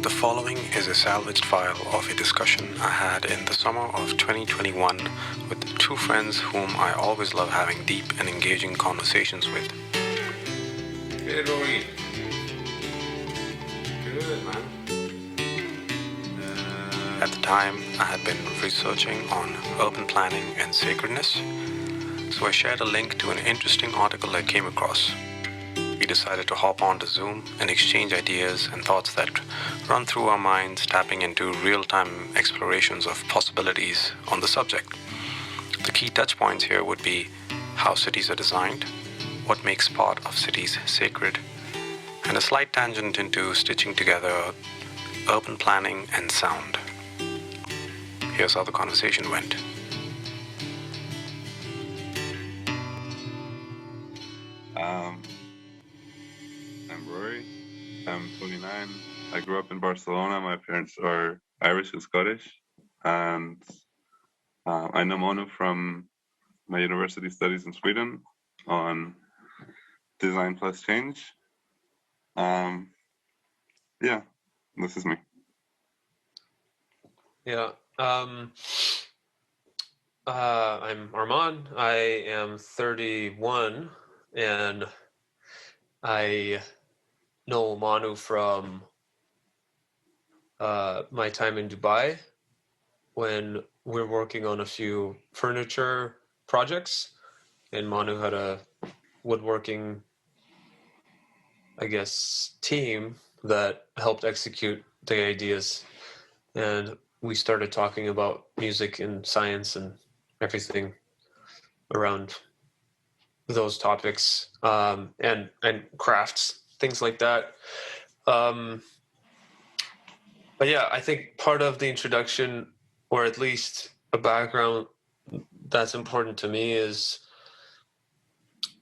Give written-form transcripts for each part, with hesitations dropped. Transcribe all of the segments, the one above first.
The following is a salvaged file of a discussion I had in the summer of 2021 with two friends whom I always love having deep and engaging conversations with. Hey Rory. Good, man. At the time, I had been researching on urban planning and sacredness, so I shared a link to an interesting article I came across. We decided to hop on to Zoom and exchange ideas and thoughts that run through our minds, tapping into real-time explorations of possibilities on the subject. The key touch points here would be how cities are designed, what makes part of cities sacred, and a slight tangent into stitching together urban planning and sound. Here's how the conversation went. I'm Rory. I'm 29. I grew up in Barcelona. My parents are Irish and Scottish. And I know Monu from my university studies in Sweden on design plus change. Yeah, this is me. Yeah. I'm Arman. I am 31, and I know Manu from my time in Dubai when we're working on a few furniture projects, and Manu had a woodworking, team that helped execute the ideas, and we started talking about music and science and everything around those topics, and crafts, things like that. But yeah, I think part of the introduction, or at least a background that's important to me, is,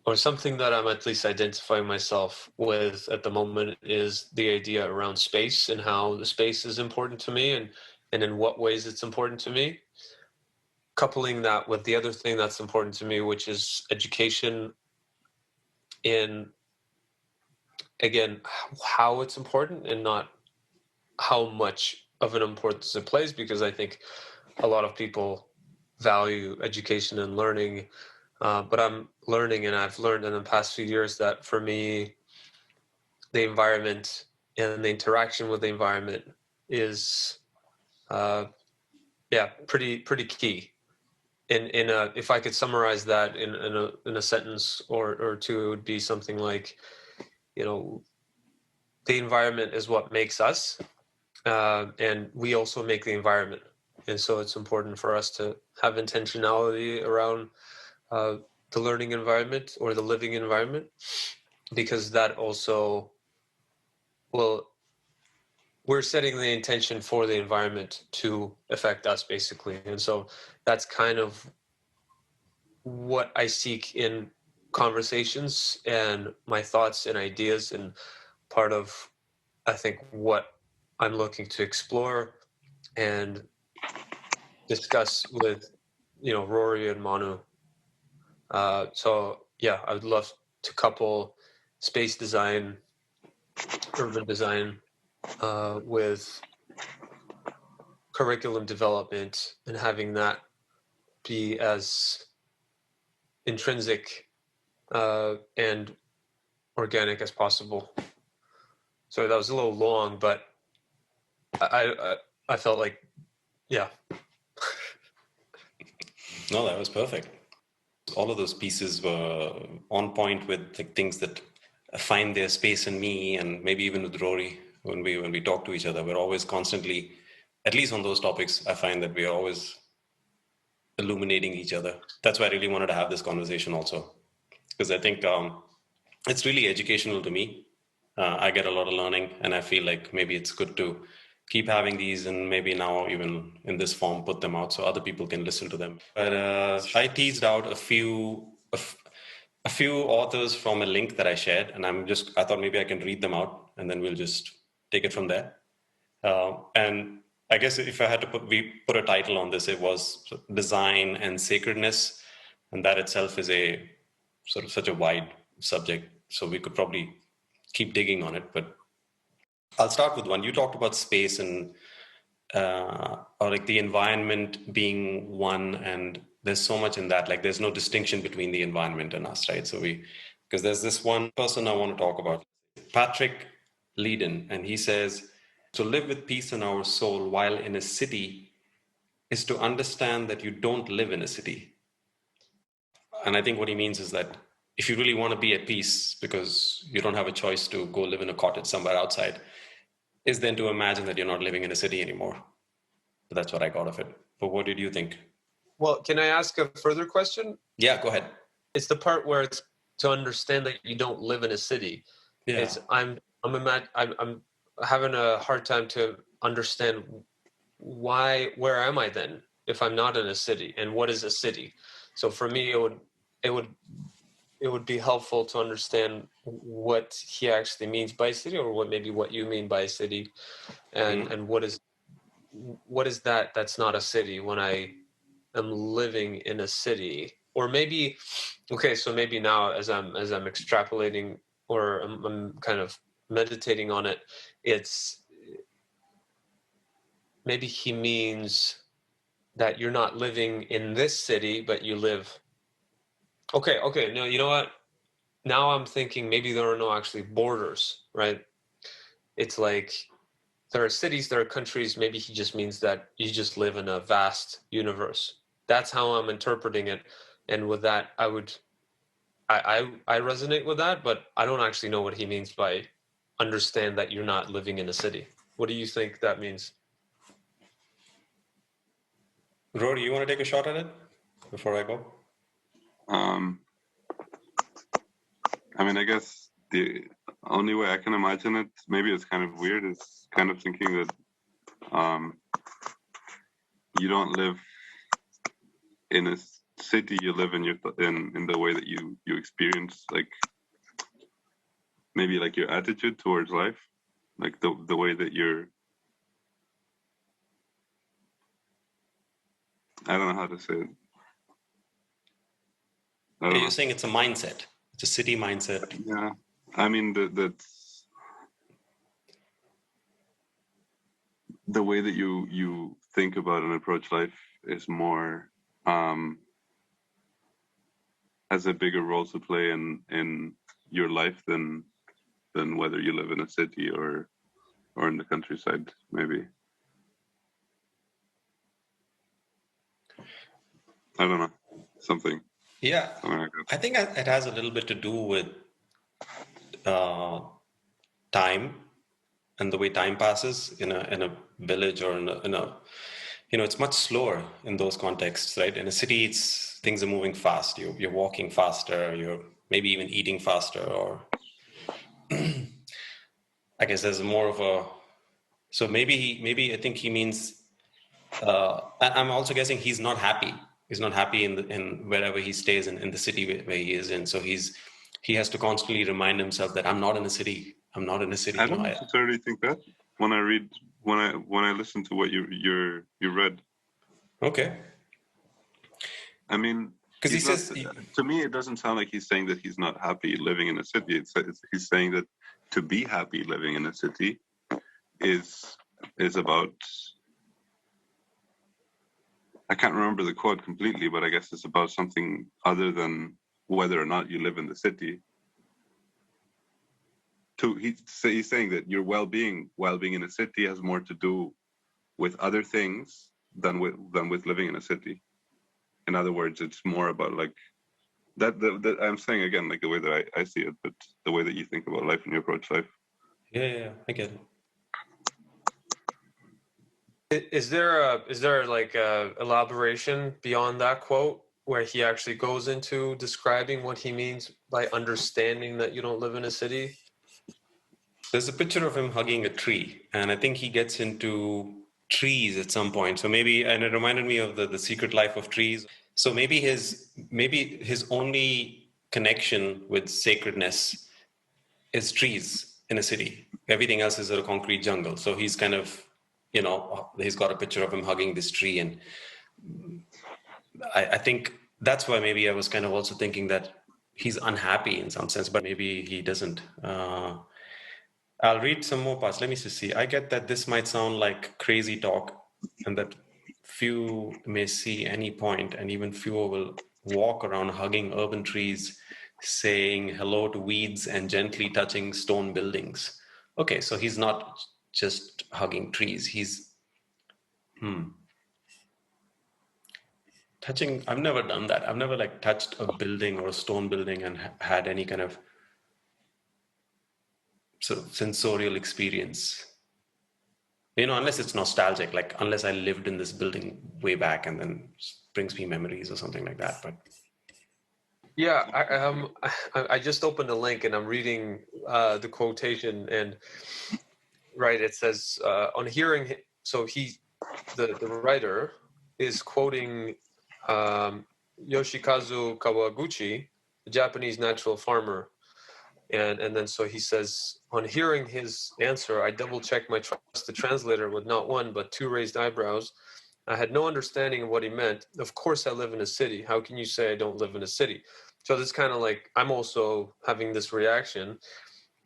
or something that I'm at least identifying myself with at the moment, is the idea around space and how the space is important to me, and in what ways it's important to me. Coupling that with the other thing that's important to me, which is education, in, again, how it's important and not how much of an importance it plays, because I think a lot of people value education and learning, but I'm learning, and I've learned in the past few years that for me, the environment and the interaction with the environment is, pretty key. If I could summarize that in a sentence or two, it would be something like, the environment is what makes us, and we also make the environment. And so it's important for us to have intentionality around the learning environment or the living environment, because that also we're setting the intention for the environment to affect us, basically. And so that's kind of what I seek in conversations and my thoughts and ideas, and part of, I think, what I'm looking to explore and discuss with, Rory and Manu. So yeah, I would love to couple space design, urban design, with curriculum development, and having that be as intrinsic and organic as possible. So that was a little long, but I felt like, yeah. No, that was perfect. All of those pieces were on point with the things that find their space in me, and maybe even with Rory. When we talk to each other, we're always constantly, at least on those topics, I find that we are always illuminating each other. That's why I really wanted to have this conversation also, because I think it's really educational to me. I get a lot of learning, and I feel like maybe it's good to keep having these, and maybe now even in this form put them out so other people can listen to them. But I teased out a few authors from a link that I shared, and I thought maybe I can read them out, and then we'll just take it from there. And I guess if I had to put a title on this, it was Design and Sacredness, and that itself is a sort of such a wide subject, so we could probably keep digging on it. But I'll start with one. You talked about space and or like the environment being one, and there's so much in that. Like there's no distinction between the environment and us, right? So because there's this one person I want to talk about, Patrick Leedon, and he says, to live with peace in our soul while in a city is to understand that you don't live in a city. And I think what he means is that if you really want to be at peace because you don't have a choice to go live in a cottage somewhere outside, is then to imagine that you're not living in a city anymore. But that's what I got of it. But what did you think? Well, can I ask a further question? Yeah, go ahead. It's the part where it's to understand that you don't live in a city. Yeah. It's I'm having a hard time to understand where am I then if I'm not in a city, and what is a city? So for me, it would be helpful to understand what he actually means by city, or what you mean by city, and what is that's not a city when I am living in a city. Or maybe, okay, so maybe now as I'm extrapolating, or I'm kind of meditating on it, it's maybe he means that you're not living in this city, but you live. Okay, no, you know what? Now I'm thinking maybe there are no actually borders, right? It's like there are cities, there are countries. Maybe he just means that you just live in a vast universe. That's how I'm interpreting it. And with that, I resonate with that, but I don't actually know what he means by understand that you're not living in a city. What do you think that means? Rory, you want to take a shot at it before I go? I mean, I guess the only way I can imagine it, maybe it's kind of weird, is kind of thinking that you don't live in a city, you live in the way that you experience, like maybe like your attitude towards life, like the way that you're, I don't know how to say it. You're saying it's a mindset. It's a city mindset. Yeah, I mean that's the way that you think about and approach life is more has a bigger role to play in your life than whether you live in a city or in the countryside, maybe. I don't know, something. Yeah, something like that. I think it has a little bit to do with time and the way time passes in a village or in a it's much slower in those contexts, right? In a city, things are moving fast. You're walking faster. You're maybe even eating faster, or I guess there's more of a. So maybe I think he means. I'm also guessing he's not happy. He's not happy in wherever he stays in the city where he is in. So he has to constantly remind himself that I'm not in a city. I'm not in a city. I don't necessarily think that when I listen to what you read. Okay. I mean, because he says to me, it doesn't sound like he's saying that he's not happy living in a city. He's saying that to be happy living in a city is about. I can't remember the quote completely, but I guess it's about something other than whether or not you live in the city. He's saying that your well-being in a city has more to do with other things than with living in a city. In other words, it's more about like that. I'm saying again, like the way that I see it, but the way that you think about life and you approach life. Yeah, I get it. Is there like a elaboration beyond that quote where he actually goes into describing what he means by understanding that you don't live in a city? There's a picture of him hugging a tree, and I think he gets into trees at some point. So and it reminded me of the Secret Life of Trees. So maybe his only connection with sacredness is trees in a city. Everything else is a concrete jungle. So he's kind of, he's got a picture of him hugging this tree. And I think that's why maybe I was kind of also thinking that he's unhappy in some sense, but maybe he doesn't. I'll read some more parts. Let me just see. I get that this might sound like crazy talk and that few may see any point, and even fewer will walk around hugging urban trees, saying hello to weeds and gently touching stone buildings. Okay, so he's not just hugging trees. He's touching. I've never done that. I've never like touched a building or a stone building and had any kind of sort of sensorial experience. You know, unless it's nostalgic, like unless I lived in this building way back and then brings me memories or something like that. But Yeah, I just opened a link and I'm reading the quotation, and right, it says on hearing. So the writer is quoting Yoshikazu Kawaguchi, the Japanese natural farmer. And then so he says, on hearing his answer, I double-checked my trusted translator with not one, but two raised eyebrows. I had no understanding of what he meant. Of course I live in a city. How can you say I don't live in a city? So this kind of like, I'm also having this reaction,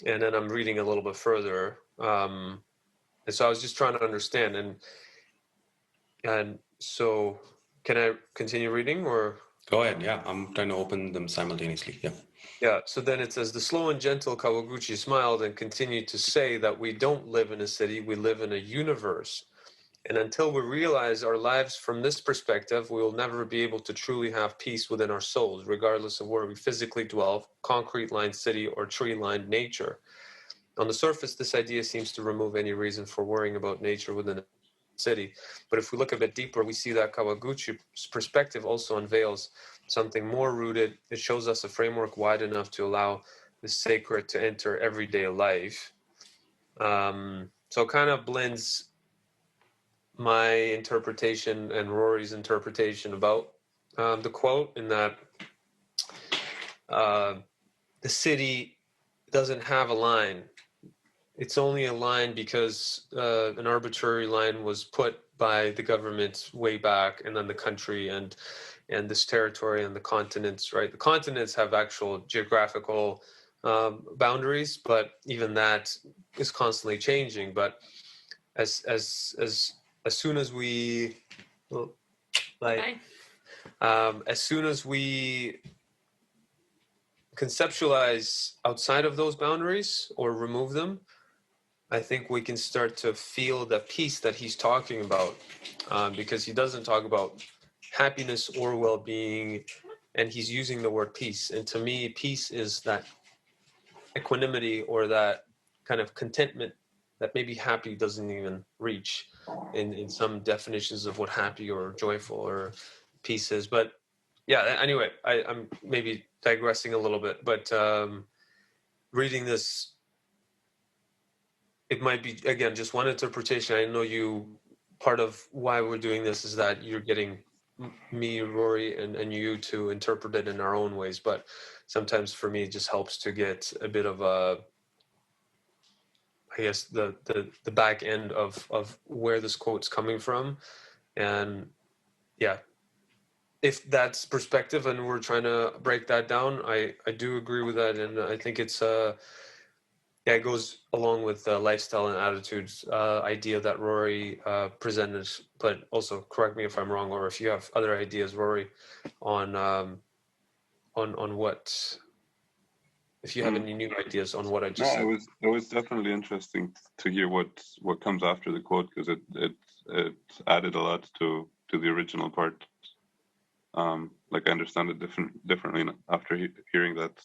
and then I'm reading a little bit further. And so I was just trying to understand. And so can I continue reading or? go ahead. Yeah, I'm trying to open them simultaneously. Yeah. Yeah, so then it says, the slow and gentle Kawaguchi smiled and continued to say that we don't live in a city, we live in a universe. And until we realize our lives from this perspective, we will never be able to truly have peace within our souls, regardless of where we physically dwell, concrete-lined city or tree-lined nature. On the surface, this idea seems to remove any reason for worrying about nature within a city. But if we look a bit deeper, we see that Kawaguchi's perspective also unveils something more rooted. It shows us a framework wide enough to allow the sacred to enter everyday life. So it kind of blends my interpretation and Rory's interpretation about the quote, in that the city doesn't have a line. It's only a line because an arbitrary line was put by the government way back, and then the country and this territory and the continents, right? The continents have actual geographical boundaries, but even that is constantly changing. But as soon as we as soon as we conceptualize outside of those boundaries or remove them, I think we can start to feel the peace that he's talking about, because he doesn't talk about happiness or well-being, and he's using the word peace. And to me, peace is that equanimity or that kind of contentment that maybe happy doesn't even reach in some definitions of what happy or joyful or peace is. But yeah, anyway, I'm maybe digressing a little bit, but reading this, it might be, again, just one interpretation. I know part of why we're doing this is that you're getting me, Rory, and you to interpret it in our own ways. But sometimes for me, it just helps to get a bit of I guess the back end of where this quote's coming from. And yeah, if that's perspective and we're trying to break that down, I do agree with that. And I think it's yeah, it goes along with the lifestyle and attitudes idea that Rory presented. But also, correct me if I'm wrong, or if you have other ideas, Rory, on what, if you have any new ideas on what I just said. It was definitely interesting to hear what comes after the quote, because it added a lot to the original part. Like I understand it differently after hearing that.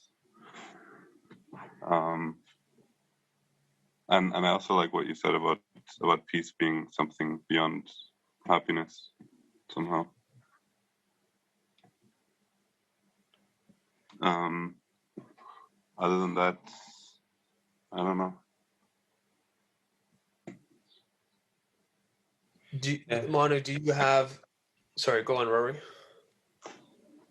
And I also like what you said about peace being something beyond happiness somehow. Other than that, I don't know. Manu, do you have? Sorry, go on, Rory.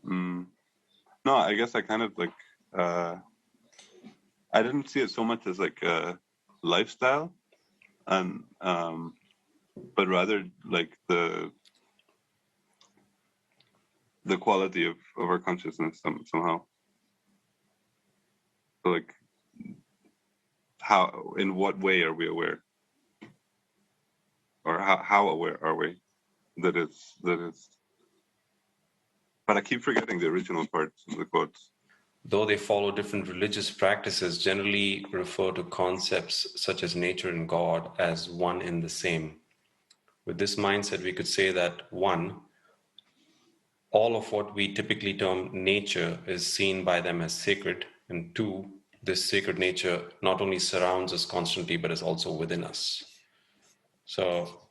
No, I guess I kind of like. I didn't see it so much as like a lifestyle, and but rather like the quality of our consciousness somehow. So like how, in what way are we aware, or how aware are we that it's but I keep forgetting the original parts of the quotes. Though they follow different religious practices, generally refer to concepts such as nature and God as one and the same. With this mindset, we could say that one, all of what we typically term nature is seen by them as sacred, and two, this sacred nature not only surrounds us constantly, but is also within us. So,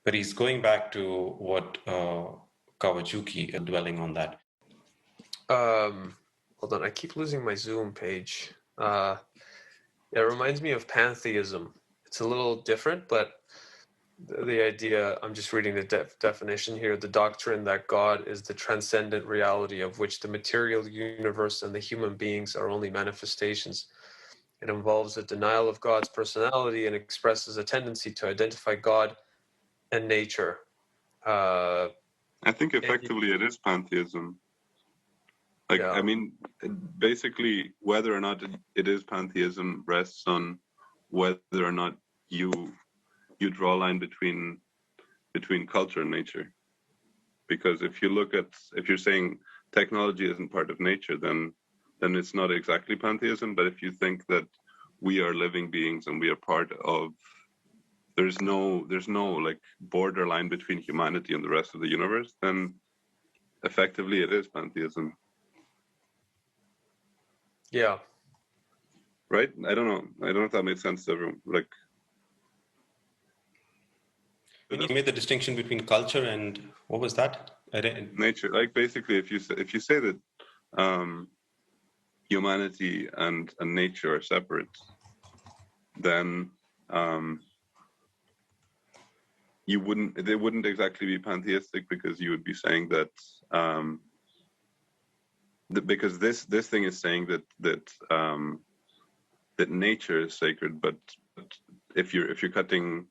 but he's going back to what Kawajuki, dwelling on that. Hold on, I keep losing my Zoom page. It reminds me of pantheism. It's a little different, but the idea, I'm just reading the definition here, the doctrine that God is the transcendent reality of which the material universe and the human beings are only manifestations. It involves a denial of God's personality and expresses a tendency to identify God and nature. I think effectively it is pantheism. Like, yeah. I mean, basically, whether or not it is pantheism rests on whether or not you draw a line between culture and nature. Because if you're saying technology isn't part of nature, then it's not exactly pantheism. But if you think that we are living beings and we are part of, there's no like borderline between humanity and the rest of the universe, then effectively it is pantheism. Yeah. Right? I don't know if that made sense to everyone. Like, when you made the distinction between culture and what was that? Nature. Like, basically, if you say that humanity and nature are separate, then they wouldn't exactly be pantheistic, because you would be saying that because this thing is saying that nature is sacred, but if you're cutting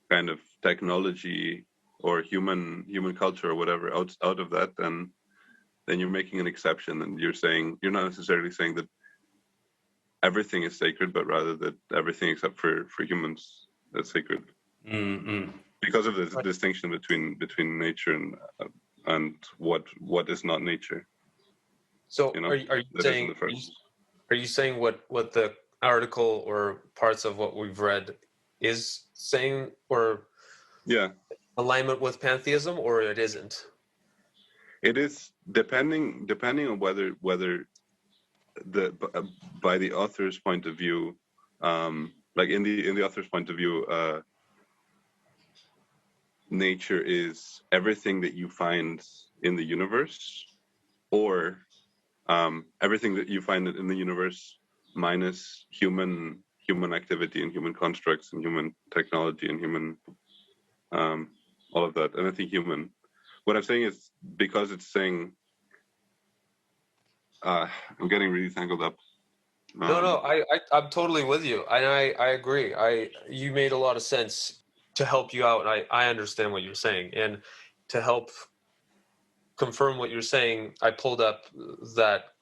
kind of technology or human culture or whatever out of that, then you're making an exception, and you're not necessarily saying that everything is sacred, but rather that everything except for humans is sacred. Mm-hmm. Because of the distinction between nature and what is not nature. So are you saying what the article or parts of what we've read is saying, or alignment with pantheism, or it isn't? It is depending on whether by the author's point of view, like in the author's point of view, nature is everything that you find in the universe, or everything that you find in the universe minus human activity and human constructs and human technology and human all of that. And I think human. What I'm saying is, because it's saying, I'm getting really tangled up. No, I'm totally with you, and I agree. You made a lot of sense to help you out, and I understand what you're saying. And to help confirm what you're saying, I pulled up that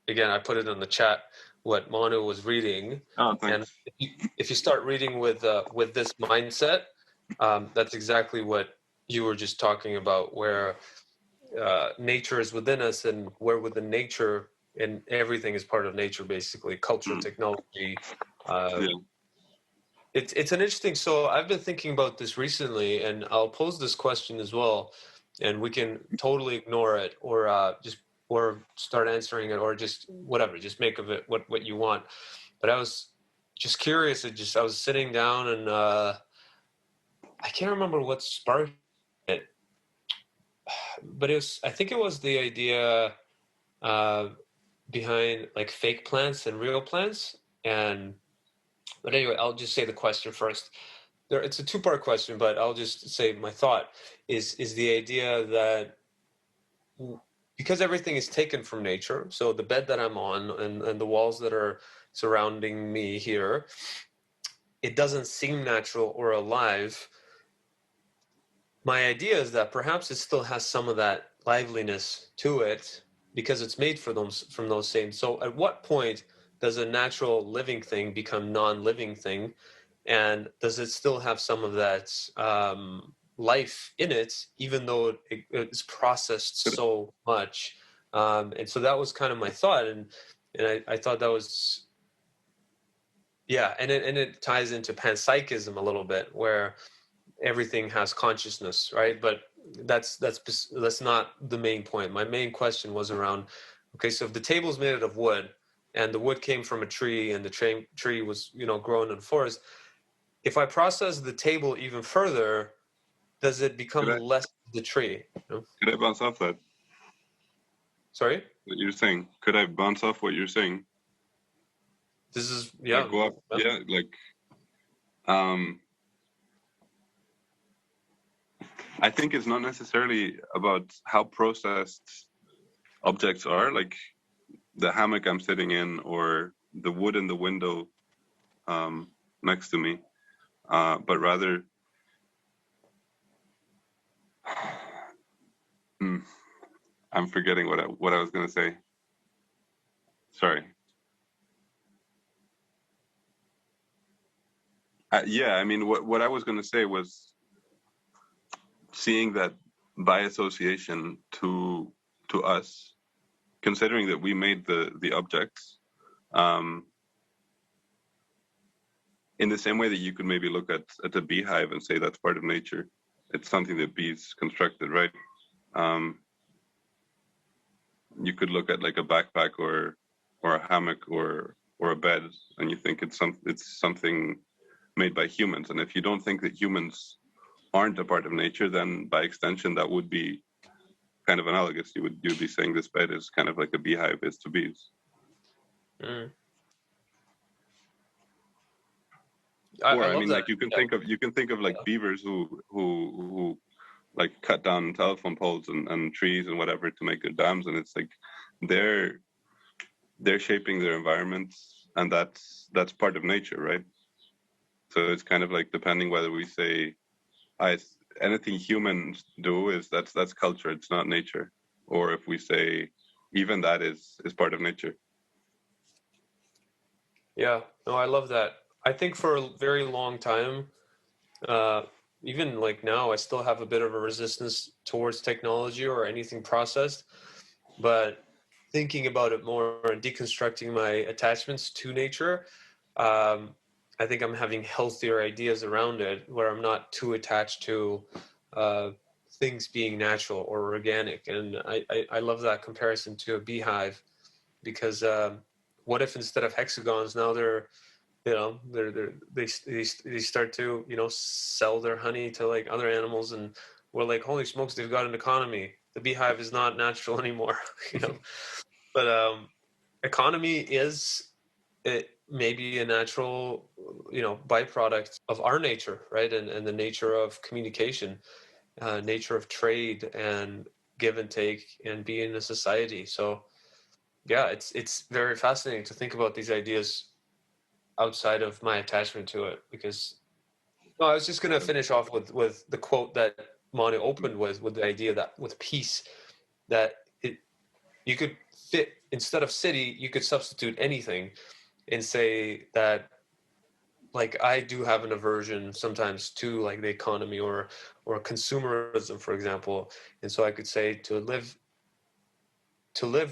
again. I put it in the chat what Manu was reading. Oh, thanks. And if you start reading with this mindset, that's exactly what you were just talking about, where nature is within us, and where within nature, and everything is part of nature, basically, culture, technology. It's an interesting. So I've been thinking about this recently, and I'll pose this question as well, and we can totally ignore it, or start answering it, or just whatever, just make of it what you want. But I was just curious. I was sitting down, and I can't remember what sparked it, but I think it was the idea behind like fake plants and real plants. But anyway, I'll just say the question first. It's a two-part question, but I'll just say my thought is the idea that because everything is taken from nature, so the bed that I'm on and the walls that are surrounding me here, it doesn't seem natural or alive. My idea is that perhaps it still has some of that liveliness to it, because it's made from those same. So at what point does a natural living thing become non-living thing, and does it still have some of that life in it, even though it's processed so much? And so that was kind of my thought, and I thought that was, yeah, and it ties into panpsychism a little bit, where everything has consciousness, right? But that's not the main point. My main question was around, okay, so if the table is made out of wood, and the wood came from a tree, and the tree was, you know, grown in a forest, if I process the table even further, does it become less the tree? You know? Could I bounce off that? Sorry? What you're saying? Could I bounce off what you're saying? This is, yeah. Like, go up, yeah, like, I think it's not necessarily about how processed objects are, like the hammock I'm sitting in or the wood in the window next to me, but rather, I'm forgetting what I was going to say. Sorry. Yeah, I mean, what I was going to say was seeing that by association to us, considering that we made the objects, in the same way that you could maybe look at a beehive and say that's part of nature. It's something that bees constructed, right? You could look at like a backpack or a hammock or a bed, and you think it's something made by humans. And if you don't think that humans aren't a part of nature, then by extension that would be kind of analogous. You'd be saying this bed is kind of like a beehive is to bees. Mm. Or I mean, like you can think of like beavers who like cut down telephone poles and trees and whatever to make their dams, and it's like they're shaping their environments, and that's part of nature, right? So it's kind of like, depending whether we say anything humans do is that's culture, it's not nature, or if we say even that is part of nature. Yeah, no, I love that. I think for a very long time, even like now, I still have a bit of a resistance towards technology or anything processed. But thinking about it more and deconstructing my attachments to nature, I think I'm having healthier ideas around it, where I'm not too attached to things being natural or organic. And I love that comparison to a beehive, because what if instead of hexagons now they start to, you know, sell their honey to like other animals, and we're like, holy smokes, they've got an economy. The beehive is not natural anymore, you know. But economy is it maybe a natural, you know, byproduct of our nature, right? And the nature of communication, nature of trade and give and take, and being in a society. So yeah, it's very fascinating to think about these ideas outside of my attachment to it. Because no, I was just going to finish off with the quote that Manu opened with the idea that with peace, that you could fit, instead of city, you could substitute anything and say that, like, I do have an aversion sometimes to like the economy or consumerism, for example. And so I could say to live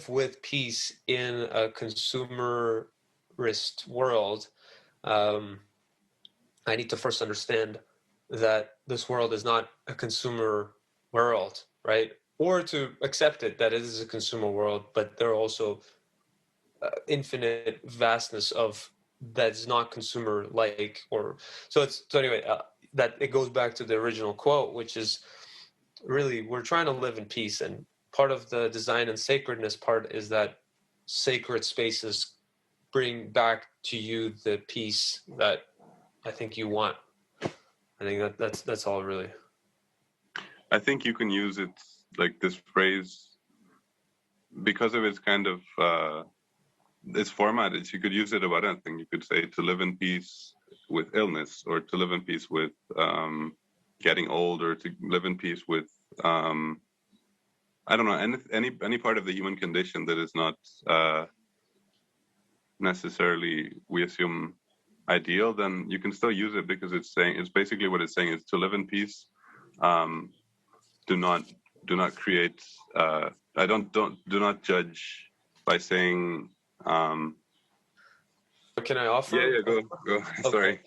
with peace in a consumerist world, I need to first understand that this world is not a consumer world, right? Or to accept it that it is a consumer world, but there are also infinite vastness of that's not consumer like. Or so anyway, that it goes back to the original quote, which is really, we're trying to live in peace, and part of the design and sacredness part is that sacred spaces bring back to you the peace that I think you want. I think that's all really. I think you can use it, like this phrase, because of its kind of its format. You could use it about anything. You could say to live in peace with illness, or to live in peace with getting old, or to live in peace with I don't know, any part of the human condition that is not necessarily we assume ideal, then you can still use it, because it's basically what it's saying is to live in peace. Do not create. Do not judge by saying. Can I offer? Yeah, go. Okay. Sorry,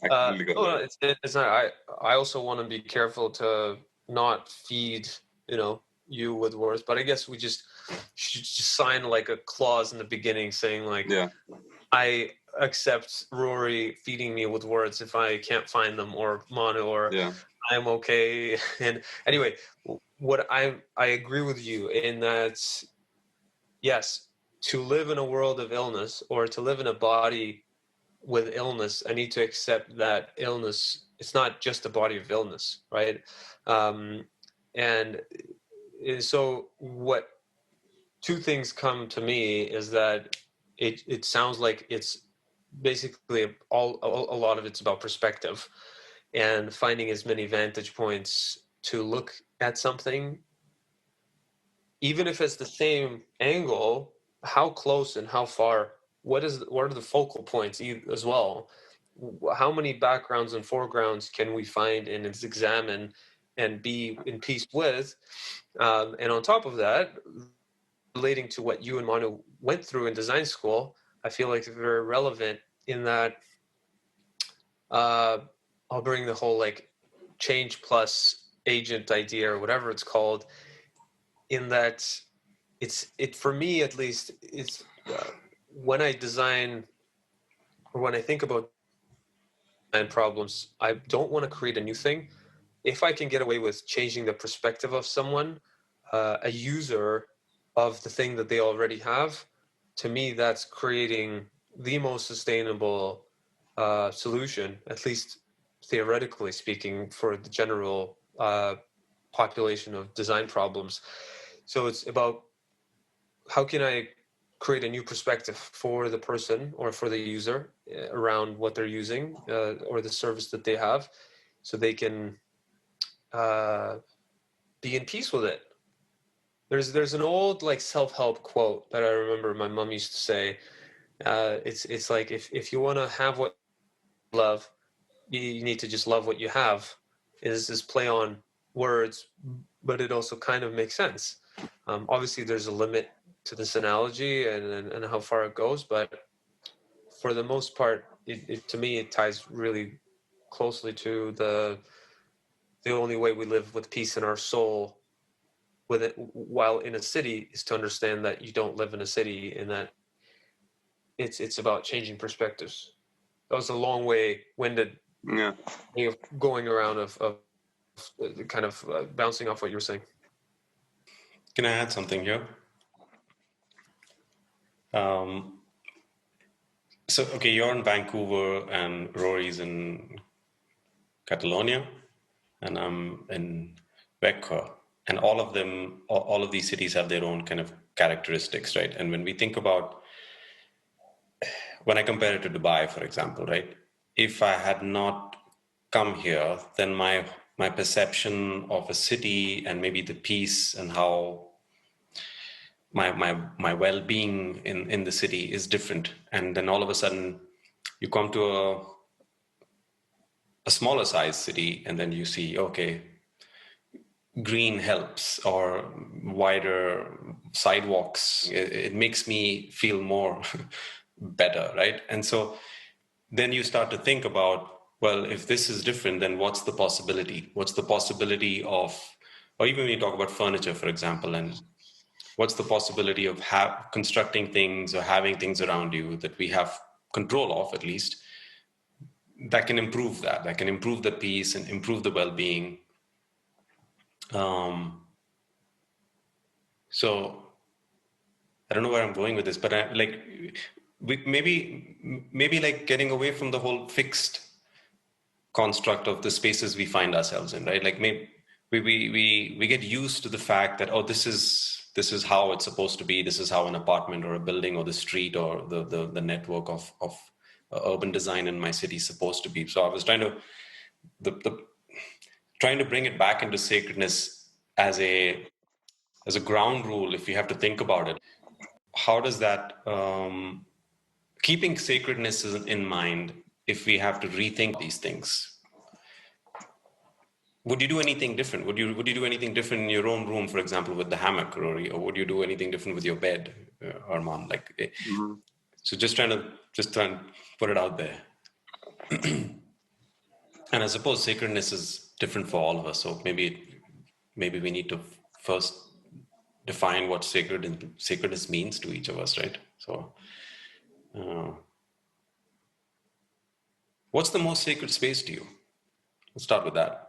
I completely got No, that. it's not. I also want to be careful to not feed you with words, but I guess we should just sign like a clause in the beginning saying like, Yeah. I accept Rory feeding me with words if I can't find them, or Manu, or Yeah. I'm okay. And anyway, what I agree with you in that, yes, to live in a world of illness, or to live in a body with illness, I need to accept that illness, it's not just a body of illness, right? And so what two things come to me is that it sounds like it's basically a lot of it's about perspective and finding as many vantage points to look at something, even if it's the same angle. How close and how far, what are the focal points as well? How many backgrounds and foregrounds can we find and examine and be in peace with? And on top of that, relating to what you and Manu went through in design school, I feel like it's very relevant in that I'll bring the whole like change plus agent idea, or whatever it's called, in that it for me at least, it's when I design, or when I think about design problems, I don't want to create a new thing. If I can get away with changing the perspective of someone, a user of the thing that they already have, to me that's creating the most sustainable solution, at least theoretically speaking, for the general population of design problems. So it's about how can I create a new perspective for the person or for the user around what they're using or the service that they have, so they can be in peace with it. There's an old like self-help quote that I remember my mom used to say. It's like if you want to have what you love, you need to just love what you have. Is this play on words, but it also kind of makes sense. Obviously, there's a limit to this analogy and how far it goes, but for the most part, to me, it ties really closely to the only way we live with peace in our soul with it while in a city is to understand that you don't live in a city, and that it's about changing perspectives. That was a long way winded Yeah. way of going around of kind of bouncing off what you were saying. Can I add something here? So, okay, you're in Vancouver and Rory's in Catalonia, and I'm in Becca. And all of these cities have their own kind of characteristics, right? And when we think about, when I compare it to Dubai, for example, right? If I had not come here, then my perception of a city and maybe the peace and how my well-being in the city is different. And then all of a sudden you come to a smaller size city, and then you see, okay, green helps, or wider sidewalks. It makes me feel more better, right? And so then you start to think about, well, if this is different, then what's the possibility? What's the possibility of, or even when you talk about furniture, for example, and what's the possibility of constructing things or having things around you that we have control of, at least, that can improve that can improve the peace and improve the well-being. So I don't know where I'm going with this, but maybe like getting away from the whole fixed construct of the spaces we find ourselves in, right? Like maybe we get used to the fact that, oh, this is how it's supposed to be. This is how an apartment or a building or the street or the network of urban design in my city is supposed to be. So I was trying to bring it back into sacredness as a ground rule. If you have to think about it, how does that keeping sacredness in mind, if we have to rethink these things, would you do anything different? Would you do anything different in your own room, for example, with the hammock, Rory, or would you do anything different with your bed, Arman? Like, so just trying to put it out there. And I suppose sacredness is different for all of us. So maybe we need to first define what sacredness means to each of us, right? So, what's the most sacred space to you? Let's start with that.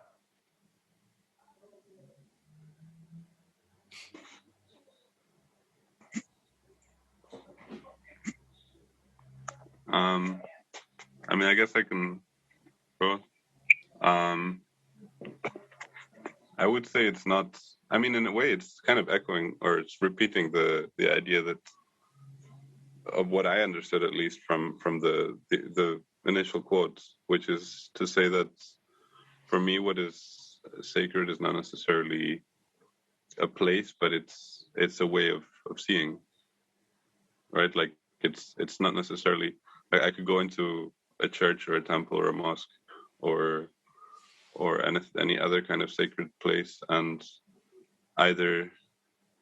I mean, I guess I can go. I would say it's not. I mean, in a way, it's kind of echoing, or it's repeating the idea that of what I understood, at least from the initial quotes, which is to say that for me, what is sacred is not necessarily a place, but it's a way of seeing, right? Like it's not necessarily. Like I could go into a church or a temple or a mosque or any other kind of sacred place and either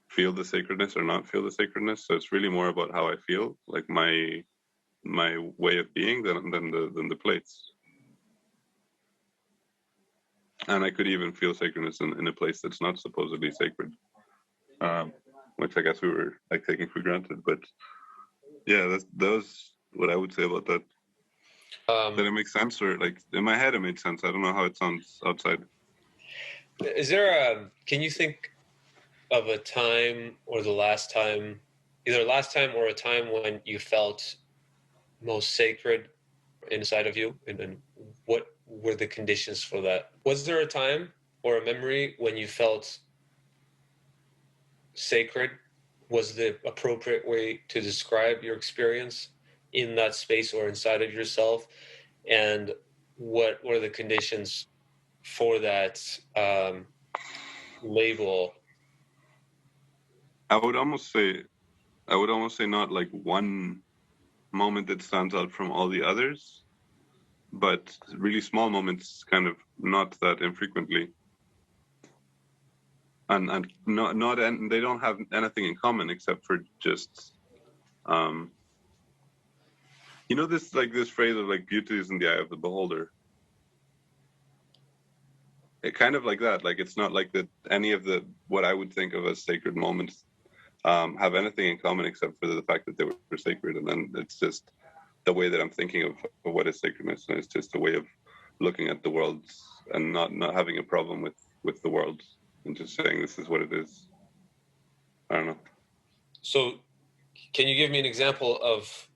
feel the sacredness or not feel the sacredness. So it's really more about how I feel, like my way of being than the place. And I could even feel sacredness in a place that's not supposedly sacred, which I guess we were like taking for granted. But yeah, that was what I would say about that. Did it make sense? Or like in my head it made sense. I don't know how it sounds outside. Is there can you think of a time or the last time, either last time or a time when you felt most sacred inside of you, and what were the conditions for that? Was there a time or a memory when you felt sacred was the appropriate way to describe your experience in that space or inside of yourself? And what were the conditions for that label? I would almost say not like one moment that stands out from all the others, but really small moments, kind of not that infrequently, and they don't have anything in common except for just you know, this phrase of like beauty is in the eye of the beholder. It kind of like that. Like it's not like that any of the what I would think of as sacred moments have anything in common except for the fact that they were sacred, and then it's just the way that I'm thinking of what is sacredness, and it's just a way of looking at the world and not having a problem with the world and just saying this is what it is. I don't know. So, can you give me an example of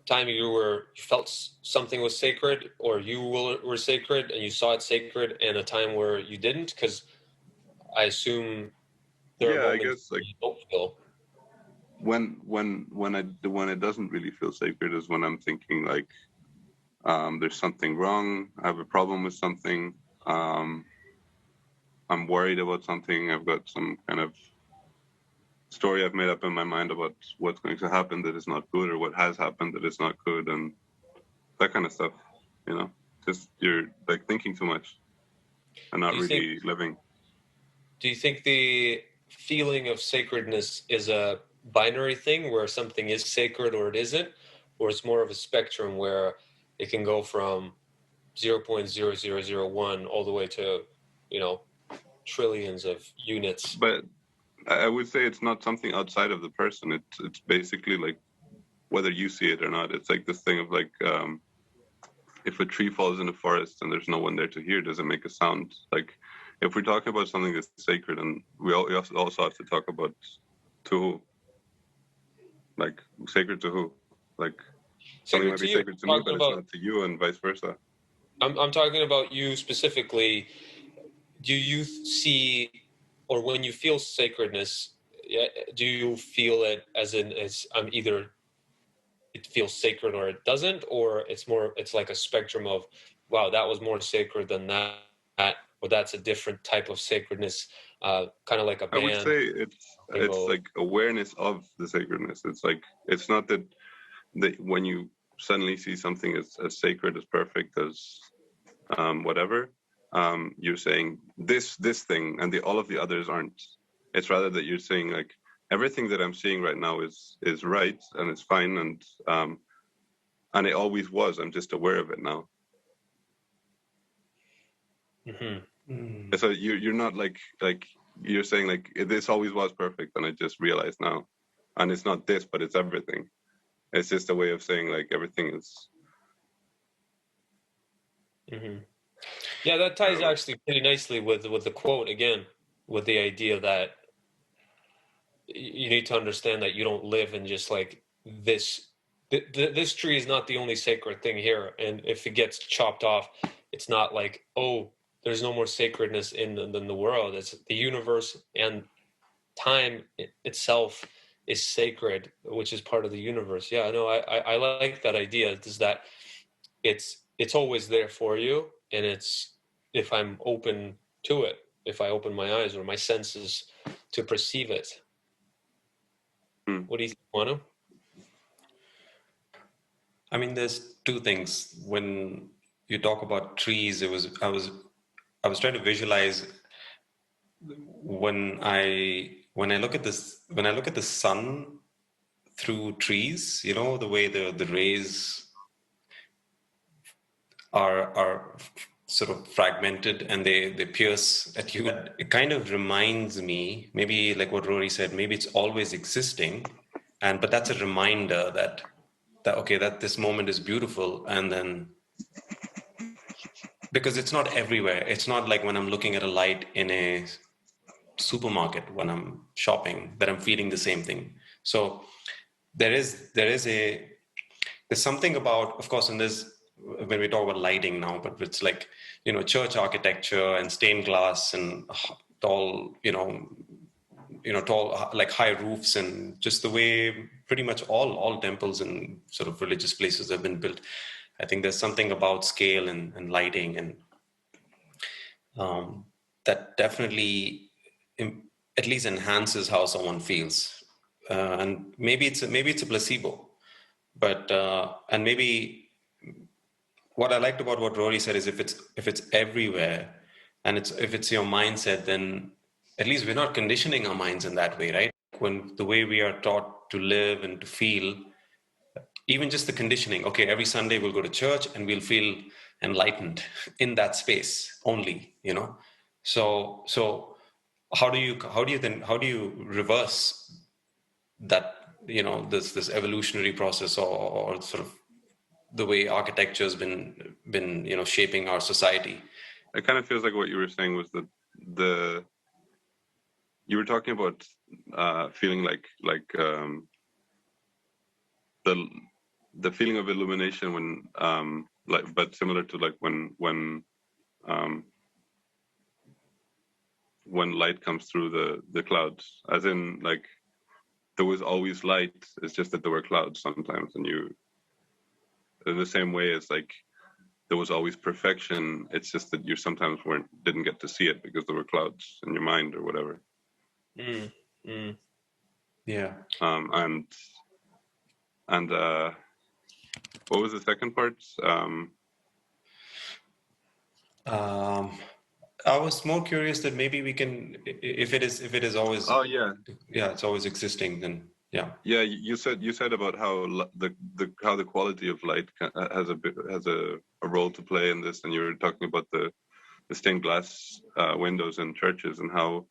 time you felt something was sacred, or you were sacred and you saw it sacred, and a time where you didn't? Because I assume there are moments I guess like you don't feel. When it doesn't really feel sacred is when I'm thinking like there's something wrong, I have a problem with something, I'm worried about something, I've got some kind of story I've made up in my mind about what's going to happen that is not good, or what has happened that is not good, and that kind of stuff, you know. Just you're like thinking too much and not really living. Do you think the feeling of sacredness is a binary thing where something is sacred or it isn't, or it's more of a spectrum where it can go from 0.0001 all the way to, you know, trillions of units? But I would say it's not something outside of the person. It's basically like whether you see it or not. It's like this thing of like if a tree falls in a forest and there's no one there to hear, does it make a sound? Like if we're talking about something that's sacred, and we also have to talk about to who, like sacred to who, like something might be sacred to me, but it's not to you, and vice versa. I'm talking about you specifically. Do you see, or when you feel sacredness, do you feel it as either it feels sacred or it doesn't, or it's like a spectrum of, wow, that was more sacred than that, or that's a different type of sacredness, kind of like a band? I would say it's like awareness of the sacredness. It's like, it's not that when you suddenly see something as sacred, as perfect, as whatever, you're saying this thing and all of the others aren't. It's rather that you're saying like everything that I'm seeing right now is right and it's fine, and it always was. I'm just aware of it now. Mm-hmm. So you're not like you're saying like this always was perfect and I just realized now, and it's not this, but it's everything. It's just a way of saying like everything is. Mm-hmm. Yeah, that ties actually pretty nicely with the quote again, with the idea that you need to understand that you don't live in just like this. This tree is not the only sacred thing here, and if it gets chopped off, it's not like, oh, there's no more sacredness in the world. It's the universe, and time itself is sacred, which is part of the universe. Yeah, no, I like that idea. Is that it's always there for you, and it's if I'm open to it, if I open my eyes or my senses to perceive it. What do you think, Manu? I mean, there's two things. When you talk about trees, I was trying to visualize when I look at the sun through trees, you know, the way the rays are sort of fragmented and they pierce at you. It kind of reminds me, maybe like what Rory said, maybe it's always existing, but that's a reminder that okay, that this moment is beautiful, and then because it's not everywhere. It's not like when I'm looking at a light in a supermarket when I'm shopping that I'm feeling the same thing. So there's something about, of course, in this, when we talk about lighting now, but it's like, you know, church architecture and stained glass and tall, tall, like high roofs, and just the way pretty much all temples and sort of religious places have been built. I think there's something about scale and lighting, and that definitely at least enhances how someone feels. And maybe it's a placebo, but and maybe what I liked about what Rory said is if it's everywhere, and if it's your mindset, then at least we're not conditioning our minds in that way, right? When the way we are taught to live and to feel, even just the conditioning, okay, every Sunday we'll go to church and we'll feel enlightened in that space only, you know. So how do you reverse that, you know, this evolutionary process, or sort of the way architecture has been you know, shaping our society? It kind of feels like what you were saying was that you were talking about feeling like the feeling of illumination when but similar to like when light comes through the clouds, as in like there was always light. It's just that there were clouds sometimes, and you, in the same way as like there was always perfection, it's just that you sometimes didn't get to see it because there were clouds in your mind or whatever. Yeah. And what was the second part? I was more curious that maybe we can, if it is always, oh yeah, it's always existing, then yeah. You said about how the quality of light has a role to play in this, and you were talking about the stained glass windows in churches, and how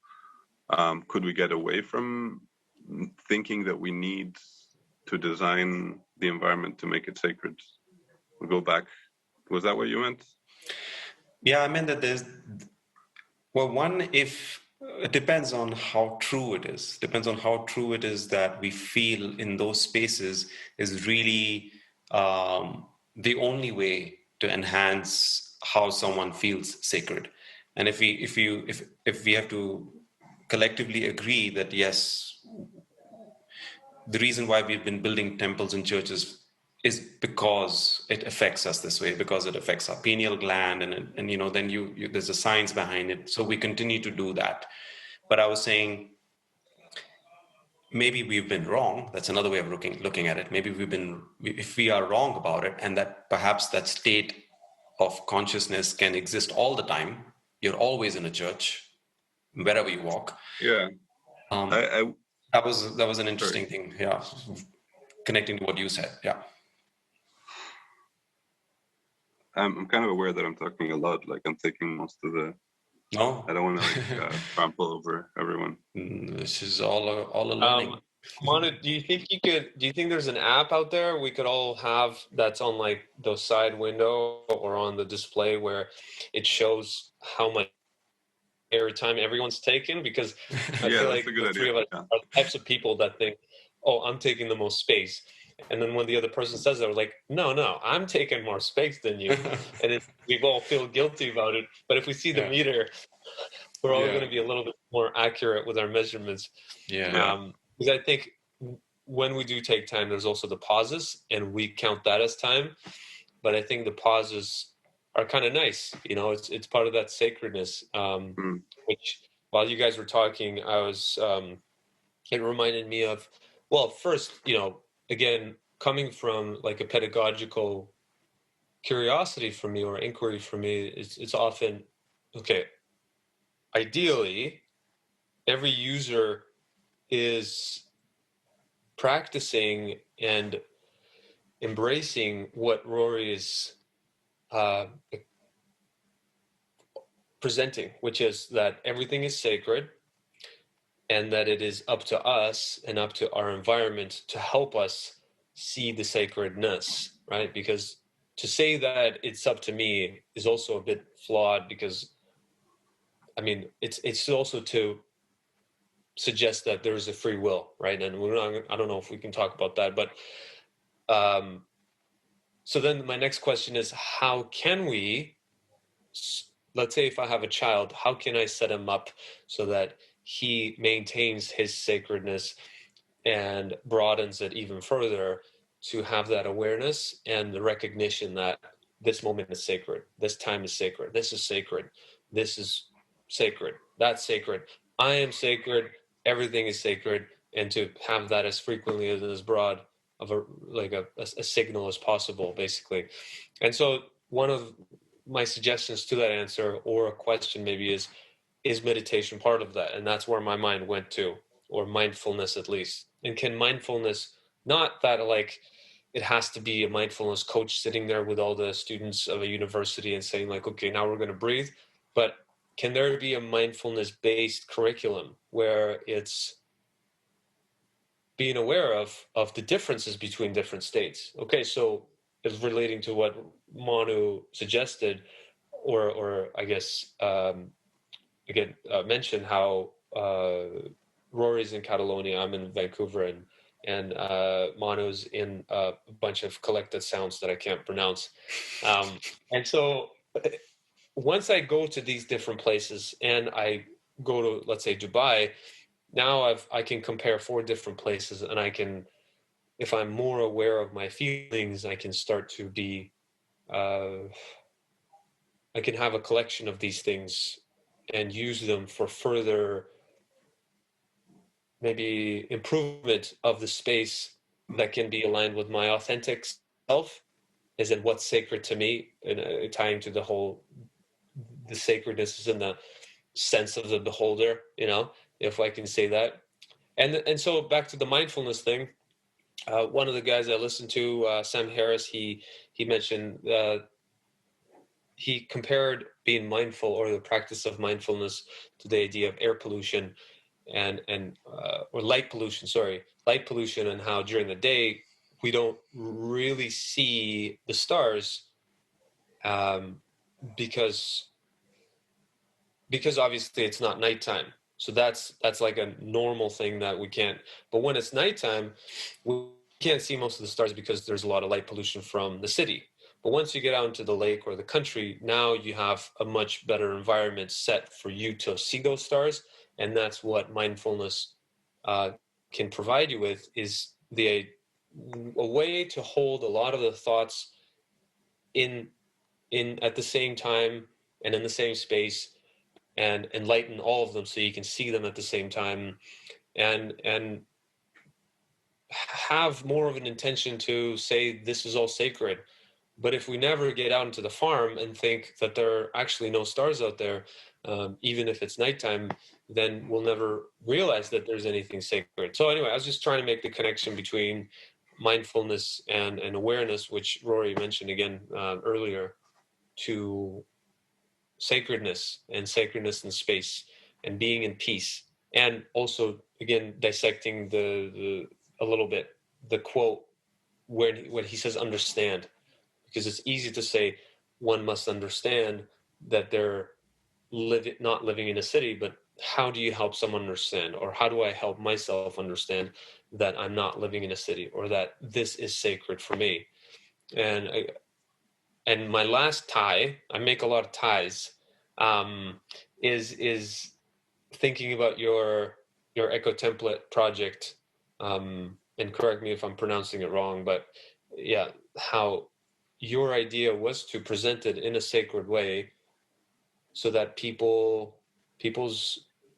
could we get away from thinking that we need to design the environment to make it sacred? We'll go back. Was that what you meant? Yeah, I meant that if it depends on how true it is. Depends on how true it is that we feel in those spaces is really the only way to enhance how someone feels sacred. And if we have to collectively agree that yes, the reason why we've been building temples and churches is because it affects us this way, because it affects our pineal gland, and you know, then you there's a science behind it. So we continue to do that. But I was saying, maybe we've been wrong. That's another way of looking at it. Maybe if we are wrong about it, and that perhaps that state of consciousness can exist all the time. You're always in a church, wherever you walk. Yeah. Um, I that was an interesting sorry. thing. Yeah, connecting to what you said. Yeah. I'm kind of aware that I'm talking a lot. Like I'm taking most of the. No. I don't want to like trample over everyone. This is all a learning. Manu, do you think there's an app out there we could all have that's on like the side window or on the display where it shows how much airtime everyone's taken? Because I Yeah, feel that's like a good the three idea. of us are the types of people that think, oh, I'm taking the most space. And then when the other person says that, we're like, no, I'm taking more space than you. And we all feel guilty about it. But if we see the meter, we're all going to be a little bit more accurate with our measurements. Yeah. Because I think when we do take time, there's also the pauses, and we count that as time. But I think the pauses are kind of nice. You know, it's part of that sacredness. Which, while you guys were talking, I was. It reminded me of, well, first, you know, again, coming from like a pedagogical curiosity for me or inquiry for me, it's often okay. Ideally, every user is practicing and embracing what Rory is presenting, which is that everything is sacred and that it is up to us and up to our environment to help us see the sacredness, right? Because to say that it's up to me is also a bit flawed, because I mean, it's also to suggest that there is a free will, right? And I don't know if we can talk about that, but so then my next question is, how can we, let's say if I have a child, how can I set him up so that he maintains his sacredness and broadens it even further to have that awareness and the recognition that this moment is sacred, this time is sacred, this is sacred, this is sacred, that's sacred, I am sacred, everything is sacred, and to have that as frequently and as broad of a signal as possible, basically. And so one of my suggestions to that answer, or a question maybe, is meditation part of that? And that's where my mind went to, or mindfulness at least. And can mindfulness, not that like it has to be a mindfulness coach sitting there with all the students of a university and saying like, okay, now we're going to breathe, but can there be a mindfulness based curriculum where it's being aware of the differences between different states? Okay, so it's relating to what Manu suggested, or I guess again mentioned how Rory's in Catalonia, I'm in Vancouver, and Manu's in a bunch of collected sounds that I can't pronounce. And so once I go to these different places and I go to, let's say, Dubai, now I can compare 4 different places, and I can, if I'm more aware of my feelings, I can start to be, I can have a collection of these things and use them for further maybe improvement of the space that can be aligned with my authentic self, is in what's sacred to me, and tying to the whole, the sacredness is in the sense of the beholder, you know, if I can say that. And so back to the mindfulness thing, one of the guys I listened to, Sam Harris, he mentioned he compared being mindful, or the practice of mindfulness, to the idea of air pollution and or light pollution, and how during the day we don't really see the stars, because obviously it's not nighttime. So that's like a normal thing that we can't. But when it's nighttime, we can't see most of the stars because there's a lot of light pollution from the city. But once you get out into the lake or the country, now you have a much better environment set for you to see those stars. And that's what mindfulness can provide you with, is a way to hold a lot of the thoughts in at the same time and in the same space, and enlighten all of them so you can see them at the same time. And have more of an intention to say this is all sacred. But if we never get out into the farm and think that there are actually no stars out there, even if it's nighttime, then we'll never realize that there's anything sacred. So anyway, I was just trying to make the connection between mindfulness and awareness, which Rory mentioned again earlier, to sacredness and sacredness in space and being in peace. And also, again, dissecting the a little bit the quote when he says understand, because it's easy to say one must understand that they're not living in a city, but how do you help someone understand, or how do I help myself understand that I'm not living in a city, or that this is sacred for me? And my last tie, I make a lot of ties, is thinking about your eco template project, and correct me if I'm pronouncing it wrong, but yeah, how your idea was to present it in a sacred way so that people's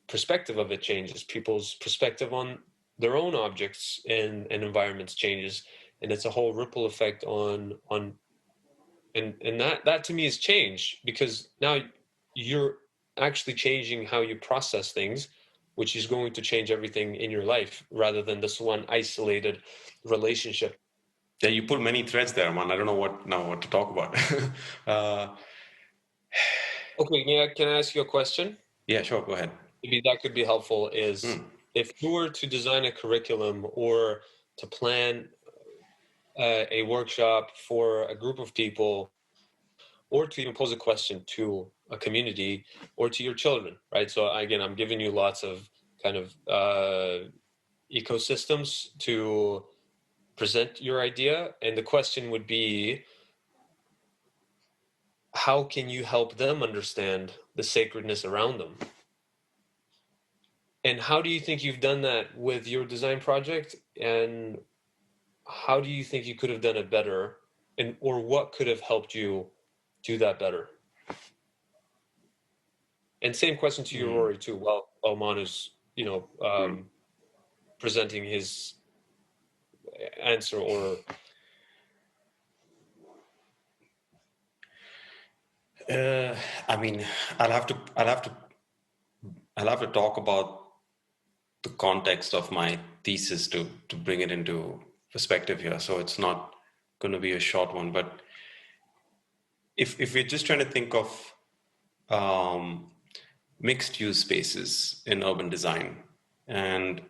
perspective of it changes, people's perspective on their own objects and environments changes, and it's a whole ripple effect on and that to me is change, because now you're actually changing how you process things, which is going to change everything in your life rather than this one isolated relationship. Yeah, you pull many threads there, man. I don't know what to talk about. Okay, yeah, can I ask you a question? Yeah, sure, go ahead. Maybe that could be helpful. Is if you were to design a curriculum or to plan a workshop for a group of people, or to even pose a question to a community or to your children, right? So again, I'm giving you lots of kind of ecosystems to present your idea, and the question would be, how can you help them understand the sacredness around them? And how do you think you've done that with your design project? And how do you think you could have done it better? And or what could have helped you do that better? And same question to you, Rory, too. Well, Manu's, presenting his answer, or I mean, I'll have to talk about the context of my thesis to bring it into perspective here. So it's not going to be a short one, but if we're just trying to think of mixed use spaces in urban design and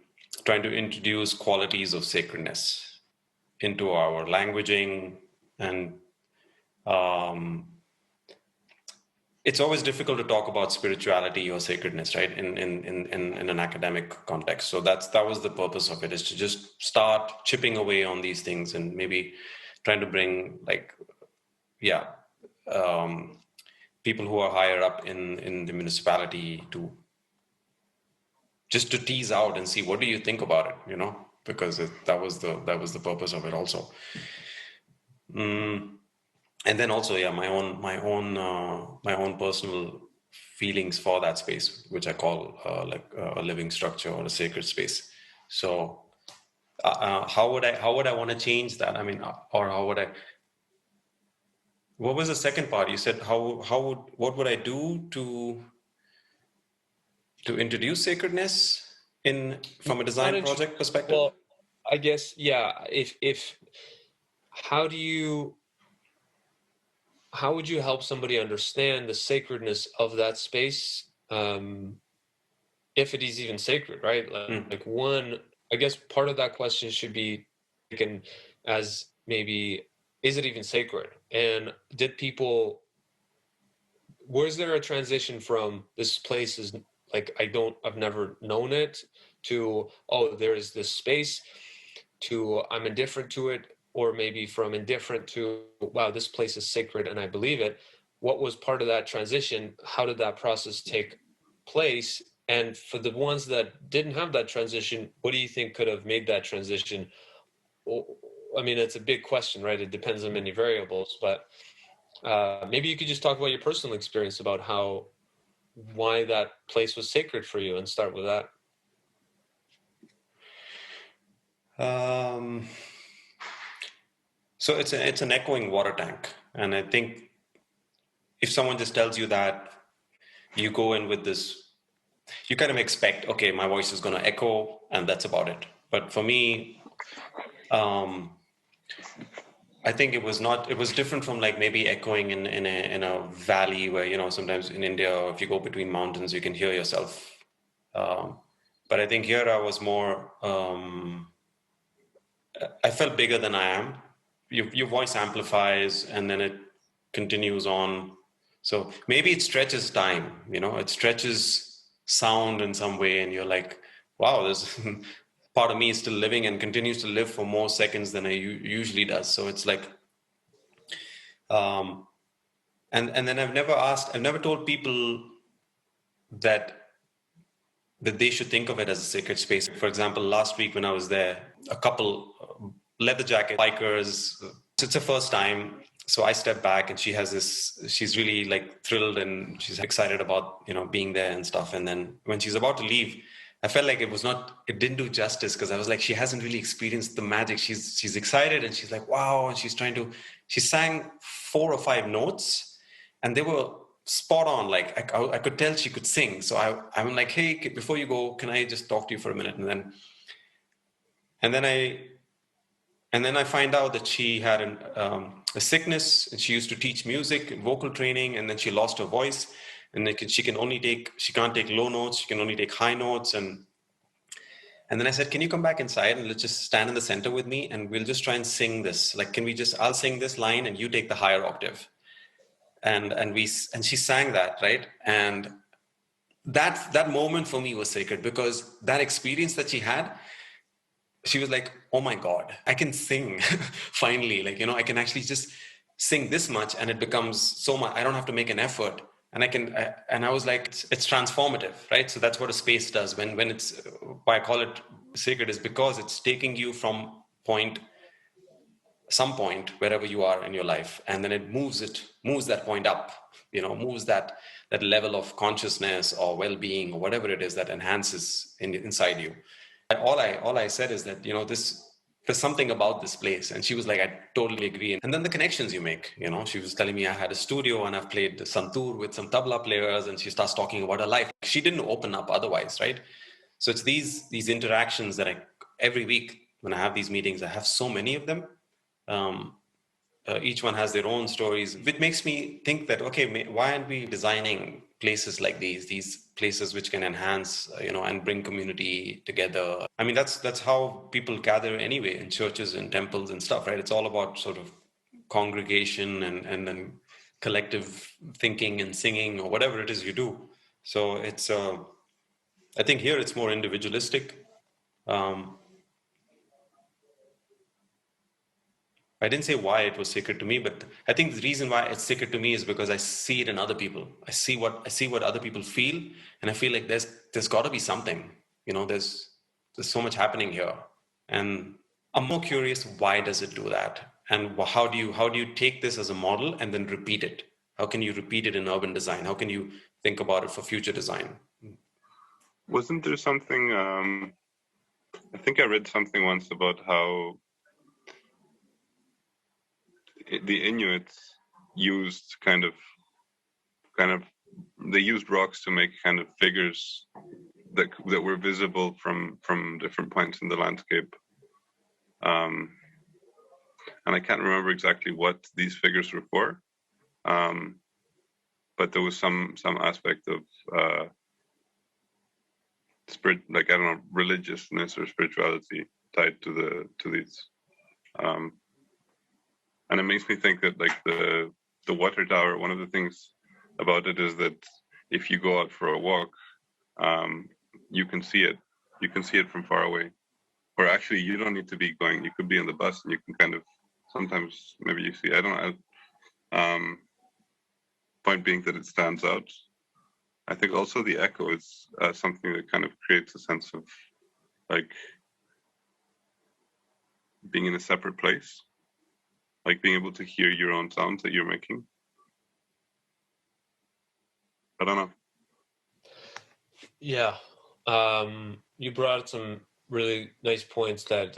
trying to introduce qualities of sacredness into our languaging, and it's always difficult to talk about spirituality or sacredness, right? In an academic context. So that was the purpose of it, is to just start chipping away on these things and maybe trying to bring people who are higher up in the municipality to tease out and see, what do you think about it? Because that was the purpose of it also. And then also, my own personal feelings for that space, which I call a living structure or a sacred space. So, how would I want to change that? I mean, or how would I? What was the second part? You said what would I do to introduce sacredness from a design project perspective? Well, I guess, yeah. If how would you help somebody understand the sacredness of that space, if it is even sacred, right? Like one, I guess part of that question should be taken as maybe, is it even sacred? And was there a transition from this place is like, I've never known it, to, oh, there is this space, to I'm indifferent to it, or maybe from indifferent to, wow, this place is sacred and I believe it. What was part of that transition? How did that process take place? And for the ones that didn't have that transition, what do you think could have made that transition? I mean, it's a big question, right? It depends on many variables, but maybe you could just talk about your personal experience about why that place was sacred for you, and start with that. So it's an echoing water tank, and I think if someone just tells you that, you go in with this, you kind of expect, okay, my voice is going to echo, and that's about it. But for me, I think it was not. It was different from like maybe echoing in a valley where, you know, sometimes in India, or if you go between mountains, you can hear yourself. But I think here I was more. I felt bigger than I am. Your voice amplifies, and then it continues on. So maybe it stretches time. You know, it stretches sound in some way, and you're like, wow, there's part of me is still living and continues to live for more seconds than I usually does. So it's like. And then I've never told people that they should think of it as a sacred space. For example, last week when I was there, a couple, leather jacket, bikers, it's her first time. So I stepped back, and she's really like thrilled, and she's excited about, you know, being there and stuff. And then when she's about to leave, I felt like it didn't do justice, because I was like, she hasn't really experienced the magic. She's excited, and she's like, wow. And she sang 4 or 5 notes, and they were spot on. Like I could tell she could sing. So I'm like, hey, before you go, can I just talk to you for a minute? And then I find out that she had a sickness, and she used to teach music, vocal training, and then she lost her voice, and she can't take low notes, she can only take high notes. And then I said, can you come back inside and let's just stand in the center with me, and we'll just try and sing this. Like, I'll sing this line and you take the higher octave. And she sang that, right? And that moment for me was sacred, because that experience that she had, she was like, oh my God, I can sing finally. Like, you know, I can actually just sing this much, and it becomes so much. I don't have to make an effort. And I was like, it's transformative, right? So that's what a space does when it's, why I call it sacred, is because it's taking you from some point, wherever you are in your life. And then it moves that point up, you know, moves that level of consciousness or well-being or whatever it is that enhances inside you. All I said is that, you know, there's something about this place. And she was like, I totally agree. And then the connections you make, you know, she was telling me I had a studio and I've played santoor with some tabla players, and she starts talking about her life. She didn't open up otherwise, right? So it's these interactions that every week when I have these meetings, I have so many of them. Each one has their own stories, which makes me think that, okay, why aren't we designing places like these places which can enhance, you know, and bring community together? I mean, that's how people gather anyway, in churches and temples and stuff, right? It's all about sort of congregation and then collective thinking and singing or whatever it is you do. So it's, I think here it's more individualistic. I didn't say why it was sacred to me, but I think the reason why it's sacred to me is because I see it in other people. I see what other people feel, and I feel like there's got to be something. You know, there's so much happening here, and I'm more curious, why does it do that, and how do you take this as a model and then repeat it? How can you repeat it in urban design? How can you think about it for future design? Wasn't there something? I think I read something once about how the Inuits used kind of they used rocks to make kind of figures that were visible from different points in the landscape. And I can't remember exactly what these figures were for, but there was some aspect of spirit, like, I don't know, religiousness or spirituality tied to these. And it makes me think that, like, the water tower, one of the things about it is that if you go out for a walk, you can see it. You can see it from far away. Or actually, you don't need to be going. You could be in the bus, and you can kind of, sometimes maybe you see. I don't know. Point being that it stands out. I think also the echo is something that kind of creates a sense of, like, being in a separate place, like being able to hear your own sounds that you're making. I don't know. Yeah. You brought some really nice points that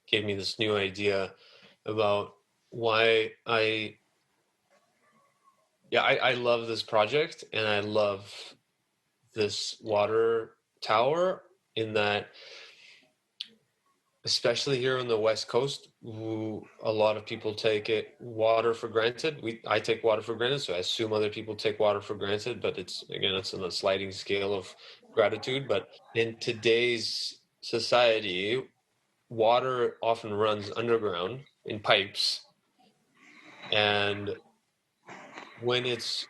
gave me this new idea about why I love this project, and I love this water tower, in that, especially here on the West Coast, a lot of people take water for granted. I take water for granted, so I assume other people take water for granted, but it's on a sliding scale of gratitude. But in today's society, water often runs underground in pipes, and when it's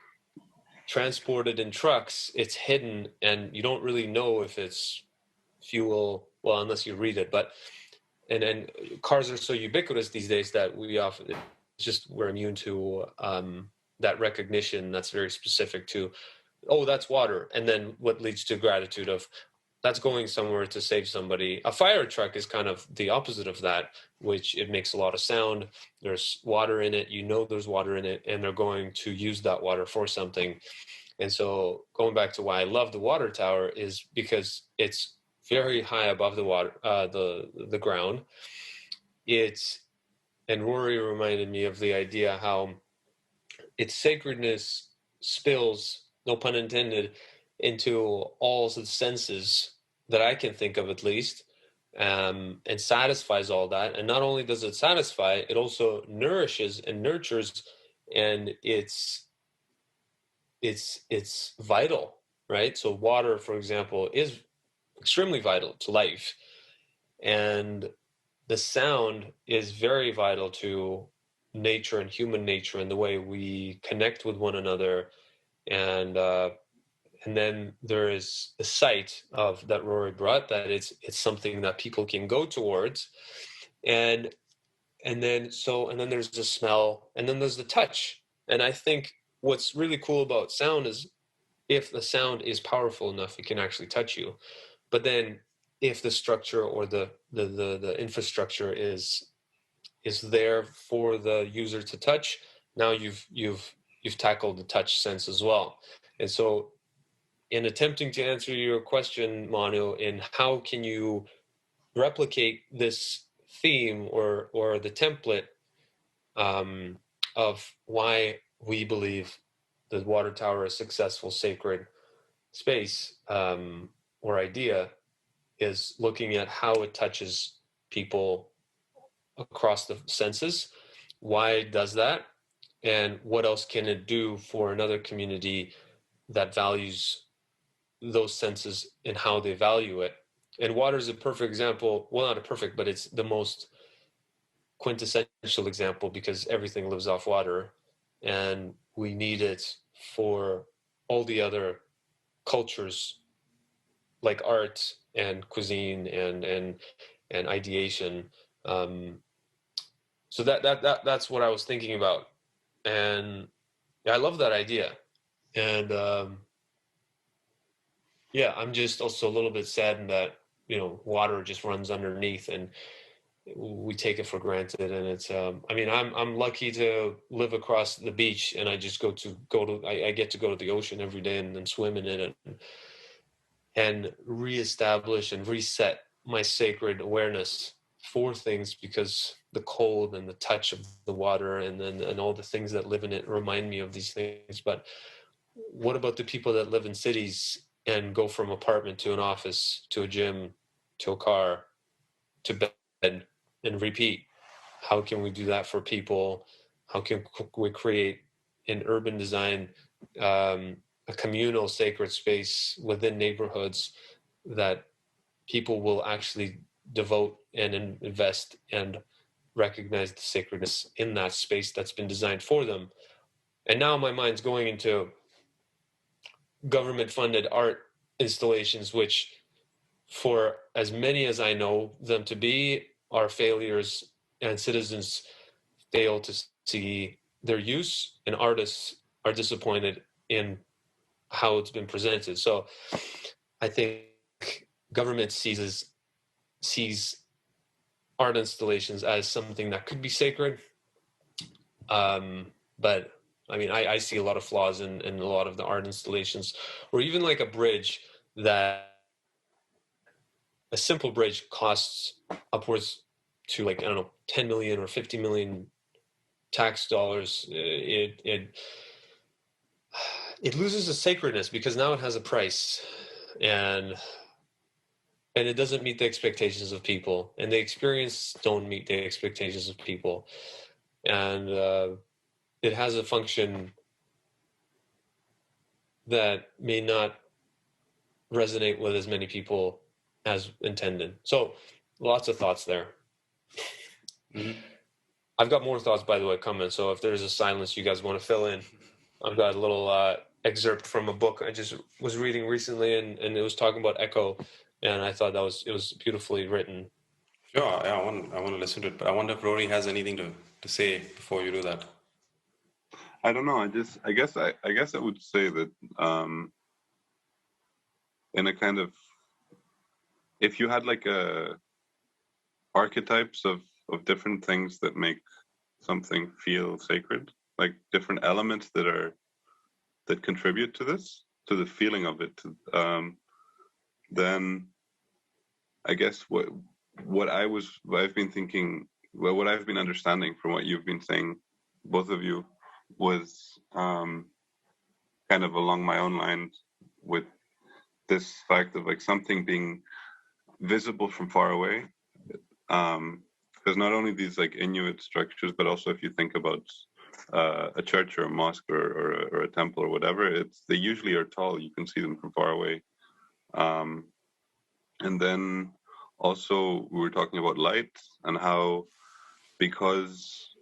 transported in trucks, it's hidden, and you don't really know if it's fuel, well, unless you read it. But and then cars are so ubiquitous these days that we're immune to that recognition that's very specific to, oh, that's water, and then what leads to gratitude of, that's going somewhere to save somebody. A fire truck is kind of the opposite of that, which it makes a lot of sound. There's water in it, there's water in it, and they're going to use that water for something. And so going back to why I love the water tower is because it's very high above the water, the ground. And Rory reminded me of the idea how its sacredness spills, no pun intended, into all the senses that I can think of, at least, and satisfies all that. And not only does it satisfy, it also nourishes and nurtures, and it's vital, right? So water, for example, is extremely vital to life, and the sound is very vital to nature and human nature and the way we connect with one another. And then there is the sight of that Rory brought, that it's something that people can go towards, and then there's the smell, and then there's the touch. And I think what's really cool about sound is, if the sound is powerful enough, it can actually touch you. But then if the structure or the infrastructure is there for the user to touch, now you've tackled the touch sense as well. And so, in attempting to answer your question, Manu, in how can you replicate this theme or the template of why we believe the water tower is successful sacred space or idea, is looking at how it touches people across the senses. Why does that? And what else can it do for another community that values those senses and how they value it? And water is a perfect example. Well, not a perfect, but it's the most quintessential example, because everything lives off water, and we need it for all the other cultures, like art and cuisine and ideation. So that's what I was thinking about, and I love that idea. And I'm just also a little bit saddened that water just runs underneath, and we take it for granted. And it's I'm lucky to live across the beach, and I just I get to go to the ocean every day and then swim in it and reestablish and reset my sacred awareness for things, because the cold and the touch of the water and all the things that live in it remind me of these things. But what about the people that live in cities and go from apartment to an office to a gym to a car to bed and repeat? How can we do that for people? How can we create in urban design a communal sacred space within neighborhoods that people will actually devote and invest and recognize the sacredness in that space that's been designed for them? And now my mind's going into government-funded art installations, which, for as many as I know them to be, are failures, and citizens fail to see their use, and artists are disappointed in how it's been presented. So I think government sees art installations as something that could be sacred, but I see a lot of flaws in a lot of the art installations, or even like a bridge that a simple bridge costs upwards to like, I don't know, 10 million or 50 million tax dollars. It loses its sacredness because now it has a price, and it doesn't meet the expectations of people, and the experience don't meet the expectations of people, and it has a function that may not resonate with as many people as intended. So lots of thoughts there. Mm-hmm. I've got more thoughts, by the way, coming. So if there's a silence you guys want to fill in, I've got a little excerpt from a book I just was reading recently, and it was talking about echo, and I thought it was beautifully written. Sure, yeah, I want to listen to it, but I wonder if Rory has anything to say before you do that. I don't know. I guess I would say that in a kind of, if you had like archetypes of different things that make something feel sacred, like different elements that contribute to this, to the feeling of it, then I guess what I've been thinking, well, what I've been understanding from what you've been saying, both of you, was kind of along my own line with this fact of like something being visible from far away. Because not only these like Inuit structures, but also if you think about a church or a mosque or a temple or whatever, they usually are tall. You can see them from far away. And then also we were talking about light and how, because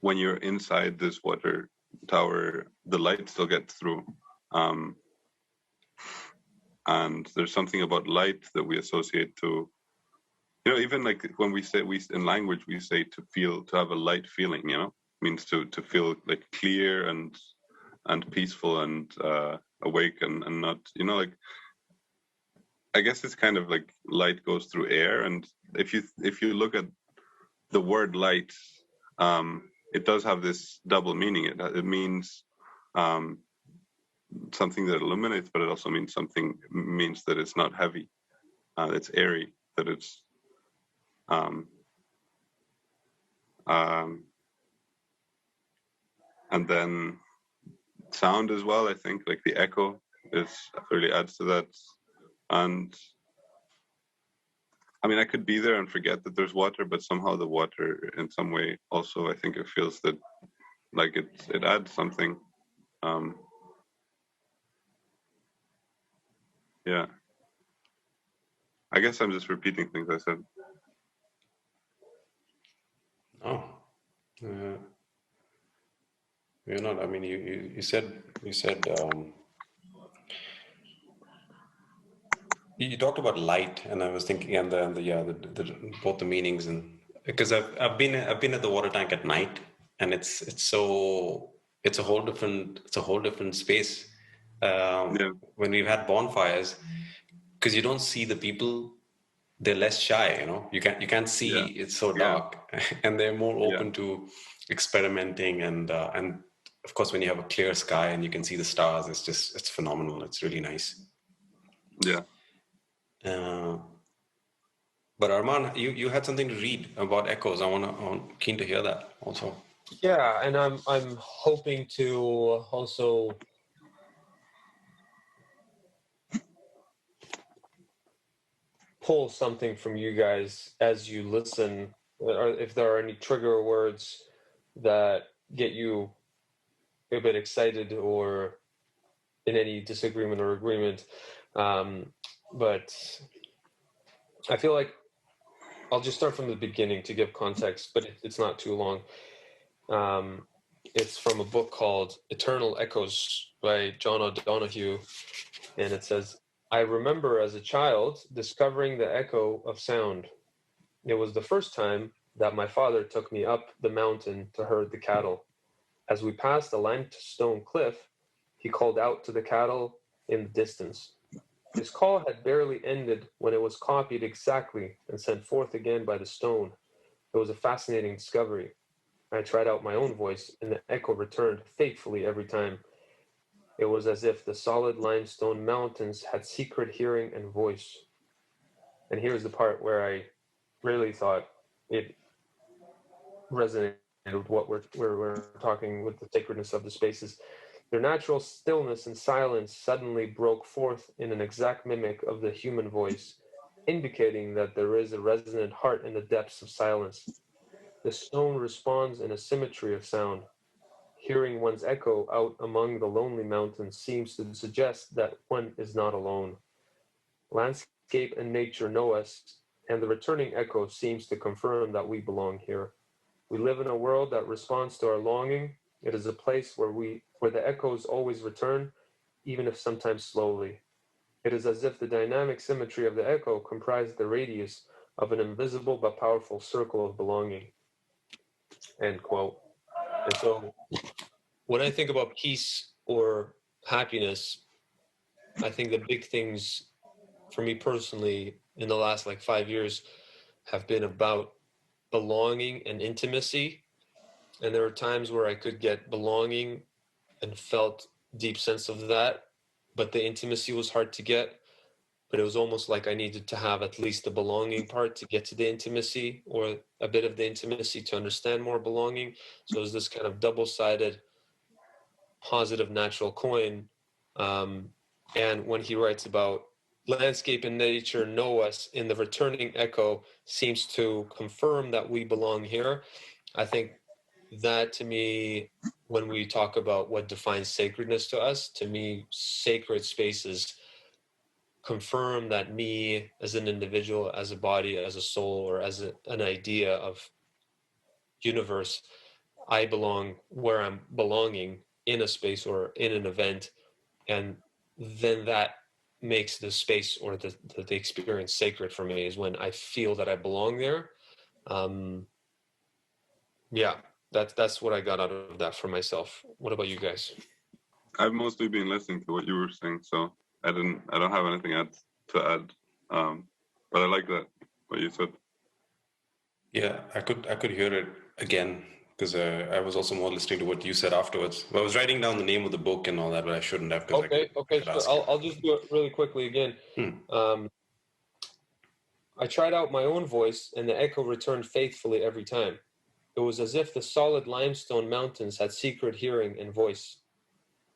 when you're inside this water tower, the light still gets through. And there's something about light that we associate to, even like when we in language, we say to have a light feeling, means to feel like clear and peaceful and awake and not, like, I guess it's kind of like light goes through air. And if you look at the word light, it does have this double meaning. It means something that illuminates, but it also means that it's not heavy, it's airy, that it's and then sound as well. I think like the echo really adds to that. And I mean, I could be there and forget that there's water, but somehow the water in some way also, I think it feels that like it adds something. Yeah. I guess I'm just repeating things I said. Oh, you're not. I mean, you said you talked about light, and I was thinking, and the both the meanings, and because I've been at the water tank at night, and it's a whole different space. When we've had bonfires, because you don't see the people, they're less shy. You can't see. It's so dark, and they're more open to experimenting, and of course, when you have a clear sky and you can see the stars, it's phenomenal. It's really nice. Yeah. But Arman, you had something to read about echoes. I'm keen to hear that also. Yeah, and I'm hoping to also pull something from you guys as you listen, or if there are any trigger words that get you a bit excited or in any disagreement or agreement. But I feel like I'll just start from the beginning to give context, but it's not too long. It's from a book called Eternal Echoes by John O'Donohue, and it says, I remember as a child discovering the echo of sound. It was the first time that my father took me up the mountain to herd the cattle. As we passed a limestone cliff, he called out to the cattle in the distance. His call had barely ended when it was copied exactly and sent forth again by the stone. It was a fascinating discovery. I tried out my own voice, and the echo returned faithfully every time. It was as if the solid limestone mountains had secret hearing and voice. And here's the part where I really thought it resonated with what we're talking with the sacredness of the spaces. Their natural stillness and silence suddenly broke forth in an exact mimic of the human voice, indicating that there is a resonant heart in the depths of silence. The stone responds in a symmetry of sound. Hearing one's echo out among the lonely mountains seems to suggest that one is not alone. Landscape and nature know us, and the returning echo seems to confirm that we belong here. We live in a world that responds to our longing. It is a place where the echoes always return, even if sometimes slowly. It is as if the dynamic symmetry of the echo comprised the radius of an invisible but powerful circle of belonging. End quote. And so when I think about peace or happiness, I think the big things for me personally in the last 5 years have been about belonging and intimacy. And there are times where I could get belonging and felt deep sense of that, but the intimacy was hard to get. But it was almost like I needed to have at least the belonging part to get to the intimacy, or a bit of the intimacy to understand more belonging. So it was this kind of double-sided positive natural coin. And when he writes about landscape and nature know us, in the returning echo seems to confirm that we belong here. I think that, to me, when we talk about what defines sacredness to us, to me, sacred spaces confirm that me as an individual, as a body, as a soul, or as an idea of universe, I belong where I'm belonging in a space or in an event. And then that makes the space or the experience sacred for me, is when I feel that I belong there. Yeah, that's what I got out of that for myself. What about you guys? I've mostly been listening to what you were saying, so I don't have anything to add. But I like that what you said. Yeah, I could hear it again, because I was also more listening to what you said afterwards. Well, I was writing down the name of the book and all that, but I shouldn't have. Okay, sure. I'll just do it really quickly again. I tried out my own voice, and the echo returned faithfully every time. It was as if the solid limestone mountains had secret hearing and voice.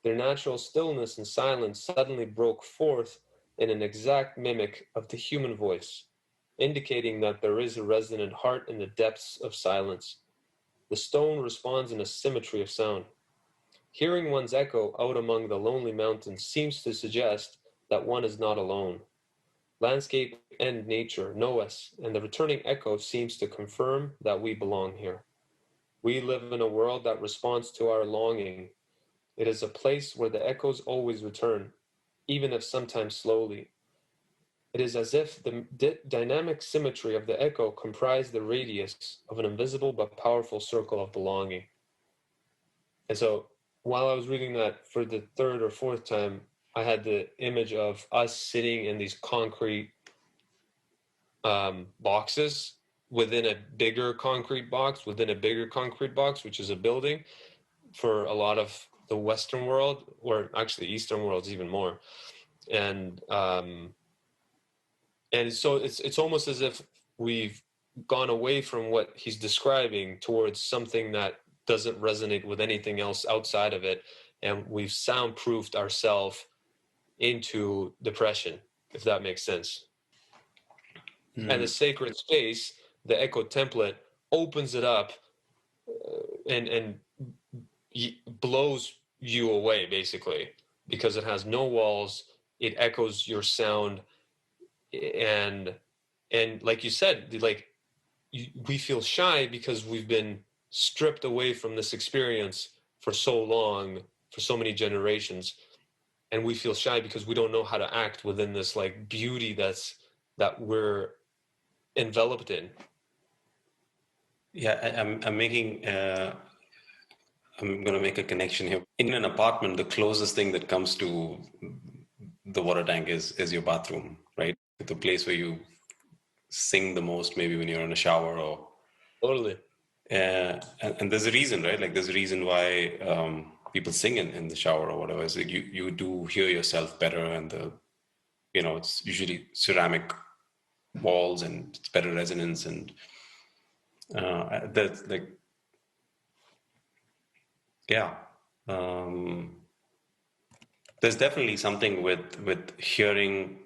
Their natural stillness and silence suddenly broke forth in an exact mimic of the human voice, indicating that there is a resonant heart in the depths of silence. The stone responds in a symmetry of sound. Hearing one's echo out among the lonely mountains seems to suggest that one is not alone. Landscape and nature know us, and the returning echo seems to confirm that we belong here. We live in a world that responds to our longing. It is a place where the echoes always return, even if sometimes slowly. It is as if the dynamic symmetry of the echo comprised the radius of an invisible but powerful circle of belonging. And so while I was reading that for the third or fourth time, I had the image of us sitting in these concrete boxes within a bigger concrete box, which is a building for a lot of the Western world, or actually Eastern worlds even more. And so it's almost as if we've gone away from what he's describing towards something that doesn't resonate with anything else outside of it, and we've soundproofed ourselves into depression, if that makes sense. And the sacred space, the echo template, opens it up and blows you away, basically, because it has no walls. It echoes your sound, and like you said, we feel shy because we've been stripped away from this experience for so long, for so many generations, and we feel shy because we don't know how to act within this beauty that we're enveloped in. Yeah, I'm making. I'm going to make a connection here. In an apartment, the closest thing that comes to the water tank is your bathroom, right? The place where you sing the most, maybe when you're in a shower or. Totally. And there's a reason, right? There's a reason why people sing in the shower or whatever. So you do hear yourself better, and it's usually ceramic walls and it's better resonance, and that's like, yeah. There's definitely something with hearing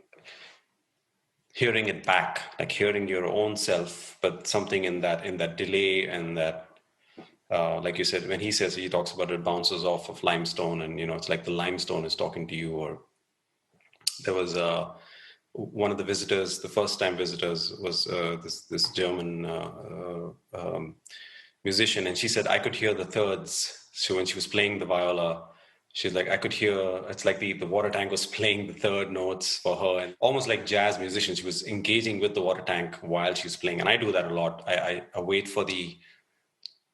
it back, like hearing your own self, but something in that delay, and that like you said, when he talks about it bounces off of limestone, and it's like the limestone is talking to you. Or there was one of the visitors, the first time visitors was this German musician, and she said I could hear the thirds. So when she was playing the viola, she's like, I could hear, it's like the water tank was playing the third notes for her, and almost like jazz musician, she was engaging with the water tank while she was playing. And I do that a lot. I wait for the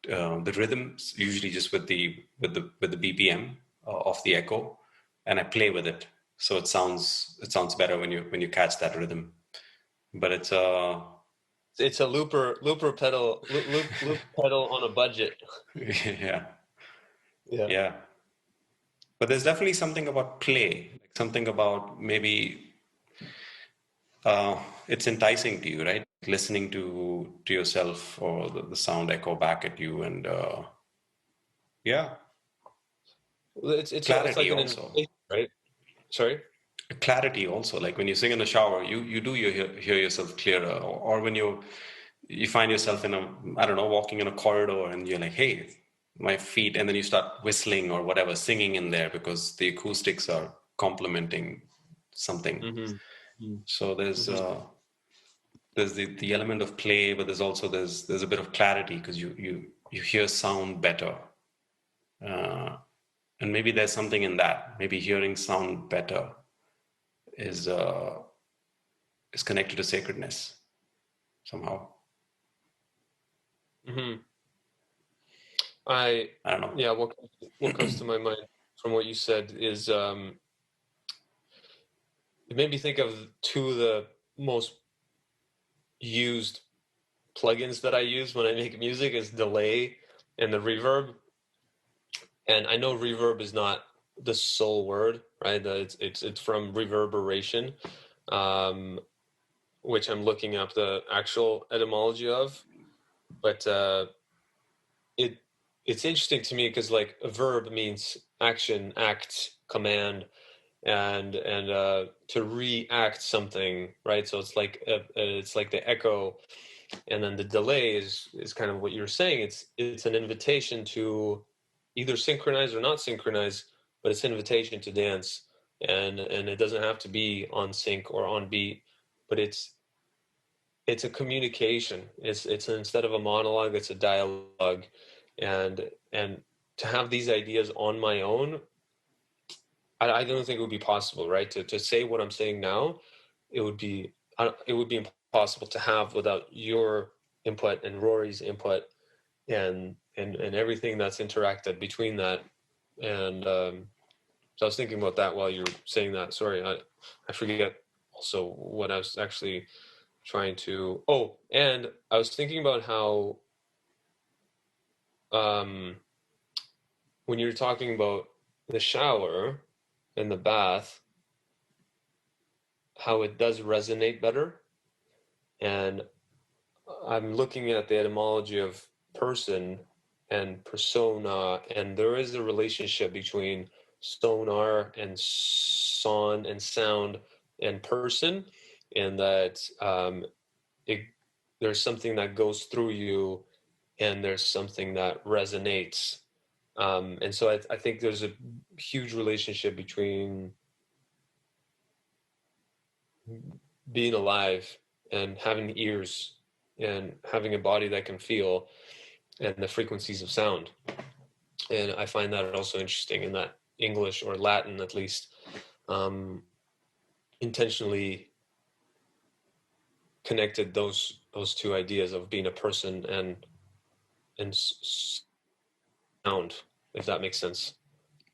rhythms, usually just with the BPM of the echo, and I play with it. So it sounds better when you catch that rhythm. But it's a looper pedal, loop pedal on a budget. Yeah. But there's definitely something about play, like something about maybe it's enticing to you, right? Listening to yourself, or the sound echo back at you, and yeah. It's clarity like also, right? Sorry. Clarity also, like when you sing in the shower, you hear yourself clearer, or when you find yourself in I don't know, walking in a corridor, and you're like, hey, my feet, and then you start whistling or whatever, singing in there because the acoustics are complementing something. Mm-hmm. So there's the element of play, but there's a bit of clarity, because you hear sound better, and maybe there's something in that. Maybe hearing sound better is connected to sacredness somehow. Mm-hmm. I don't know. Yeah, what comes to my mind from what you said is it made me think of two of the most used plugins that I use when I make music is delay and the reverb. And I know reverb is not the sole word, right? It's from reverberation, which I'm looking up the actual etymology of. But it's interesting to me because like a verb means action, act, command, and to react something, right? So it's like the echo, and then the delay is kind of what you're saying. It's an invitation to either synchronize or not synchronize, but it's an invitation to dance, and it doesn't have to be on sync or on beat, but it's a communication. It's instead of a monologue, it's a dialogue, and to have these ideas on my own, I don't think it would be possible, right? To say what I'm saying now, it would be impossible to have without your input and Rory's input and everything that's interacted between that. And so I was thinking about that while you were saying that. Sorry, I forget also what I was actually trying to. Oh, and I was thinking about how when you're talking about the shower and the bath, how it does resonate better. And I'm looking at the etymology of person and persona, and there is a relationship between sonar and son and sound and person, and that there's something that goes through you, and there's something that resonates. And so I think there's a huge relationship between being alive and having ears and having a body that can feel, and the frequencies of sound. And I find that also interesting in that English, or Latin at least, intentionally connected those two ideas of being a person and sound, if that makes sense.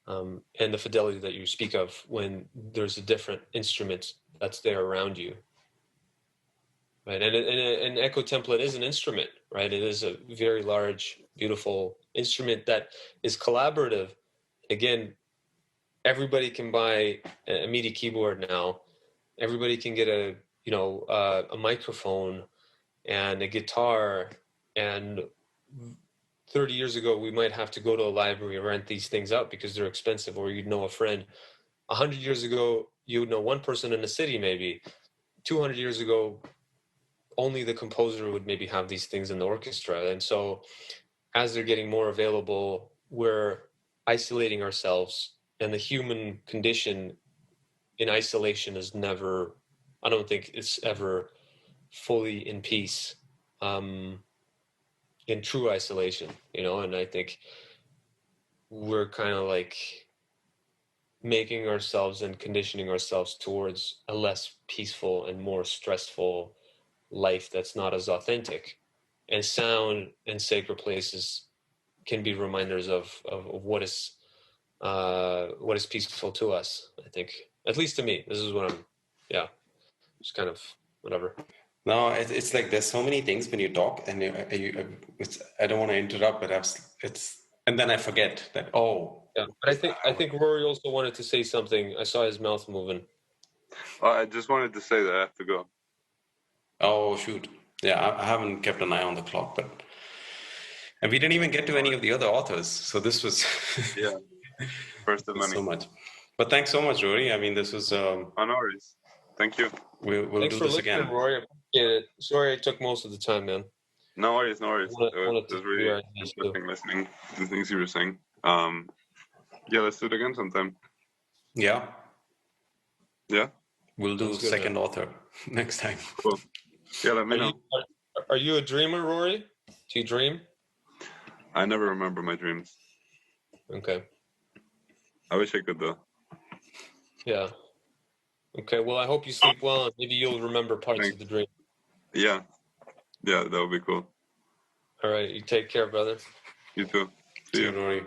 And the fidelity that you speak of when there's a different instrument that's there around you. Right, and an echo template is an instrument, right? It is a very large, beautiful instrument that is collaborative. Again, everybody can buy a MIDI keyboard now. Everybody can get a a microphone and a guitar. And 30 years ago, we might have to go to a library and rent these things out because they're expensive, or you'd know a friend. 100 years ago, you would know one person in the city, maybe. 200 years ago, only the composer would maybe have these things in the orchestra. And so as they're getting more available, we're isolating ourselves, and the human condition in isolation is never, I don't think it's ever fully in peace, in true isolation, and I think we're kind of like making ourselves and conditioning ourselves towards a less peaceful and more stressful life that's not as authentic. And sound and sacred places can be reminders of what is peaceful to us, I think. At least to me. This is what I'm, just kind of whatever. No, it's like there's so many things when you talk, and I don't want to interrupt, but and then I forget that. Oh, yeah. But I think Rory also wanted to say something. I saw his mouth moving. I just wanted to say that I have to go. Oh shoot! Yeah, I haven't kept an eye on the clock, and we didn't even get to any of the other authors. So this was first of many. So much. But thanks so much, Rory. I mean, this was. No worries. Thank you. We'll do this again. Rory. I appreciate it. Sorry I took most of the time, man. No worries. It was really interesting listening to the things you were saying. Let's do it again sometime. Yeah. Yeah. We'll do second author next time. Cool. Yeah, let me know. Are you a dreamer, Rory? Do you dream? I never remember my dreams. Okay. I wish I could, though. Yeah. Okay, well, I hope you sleep well, and maybe you'll remember parts of the dream. Yeah, that would be cool. All right, you take care, brother. You too. See you, Rory.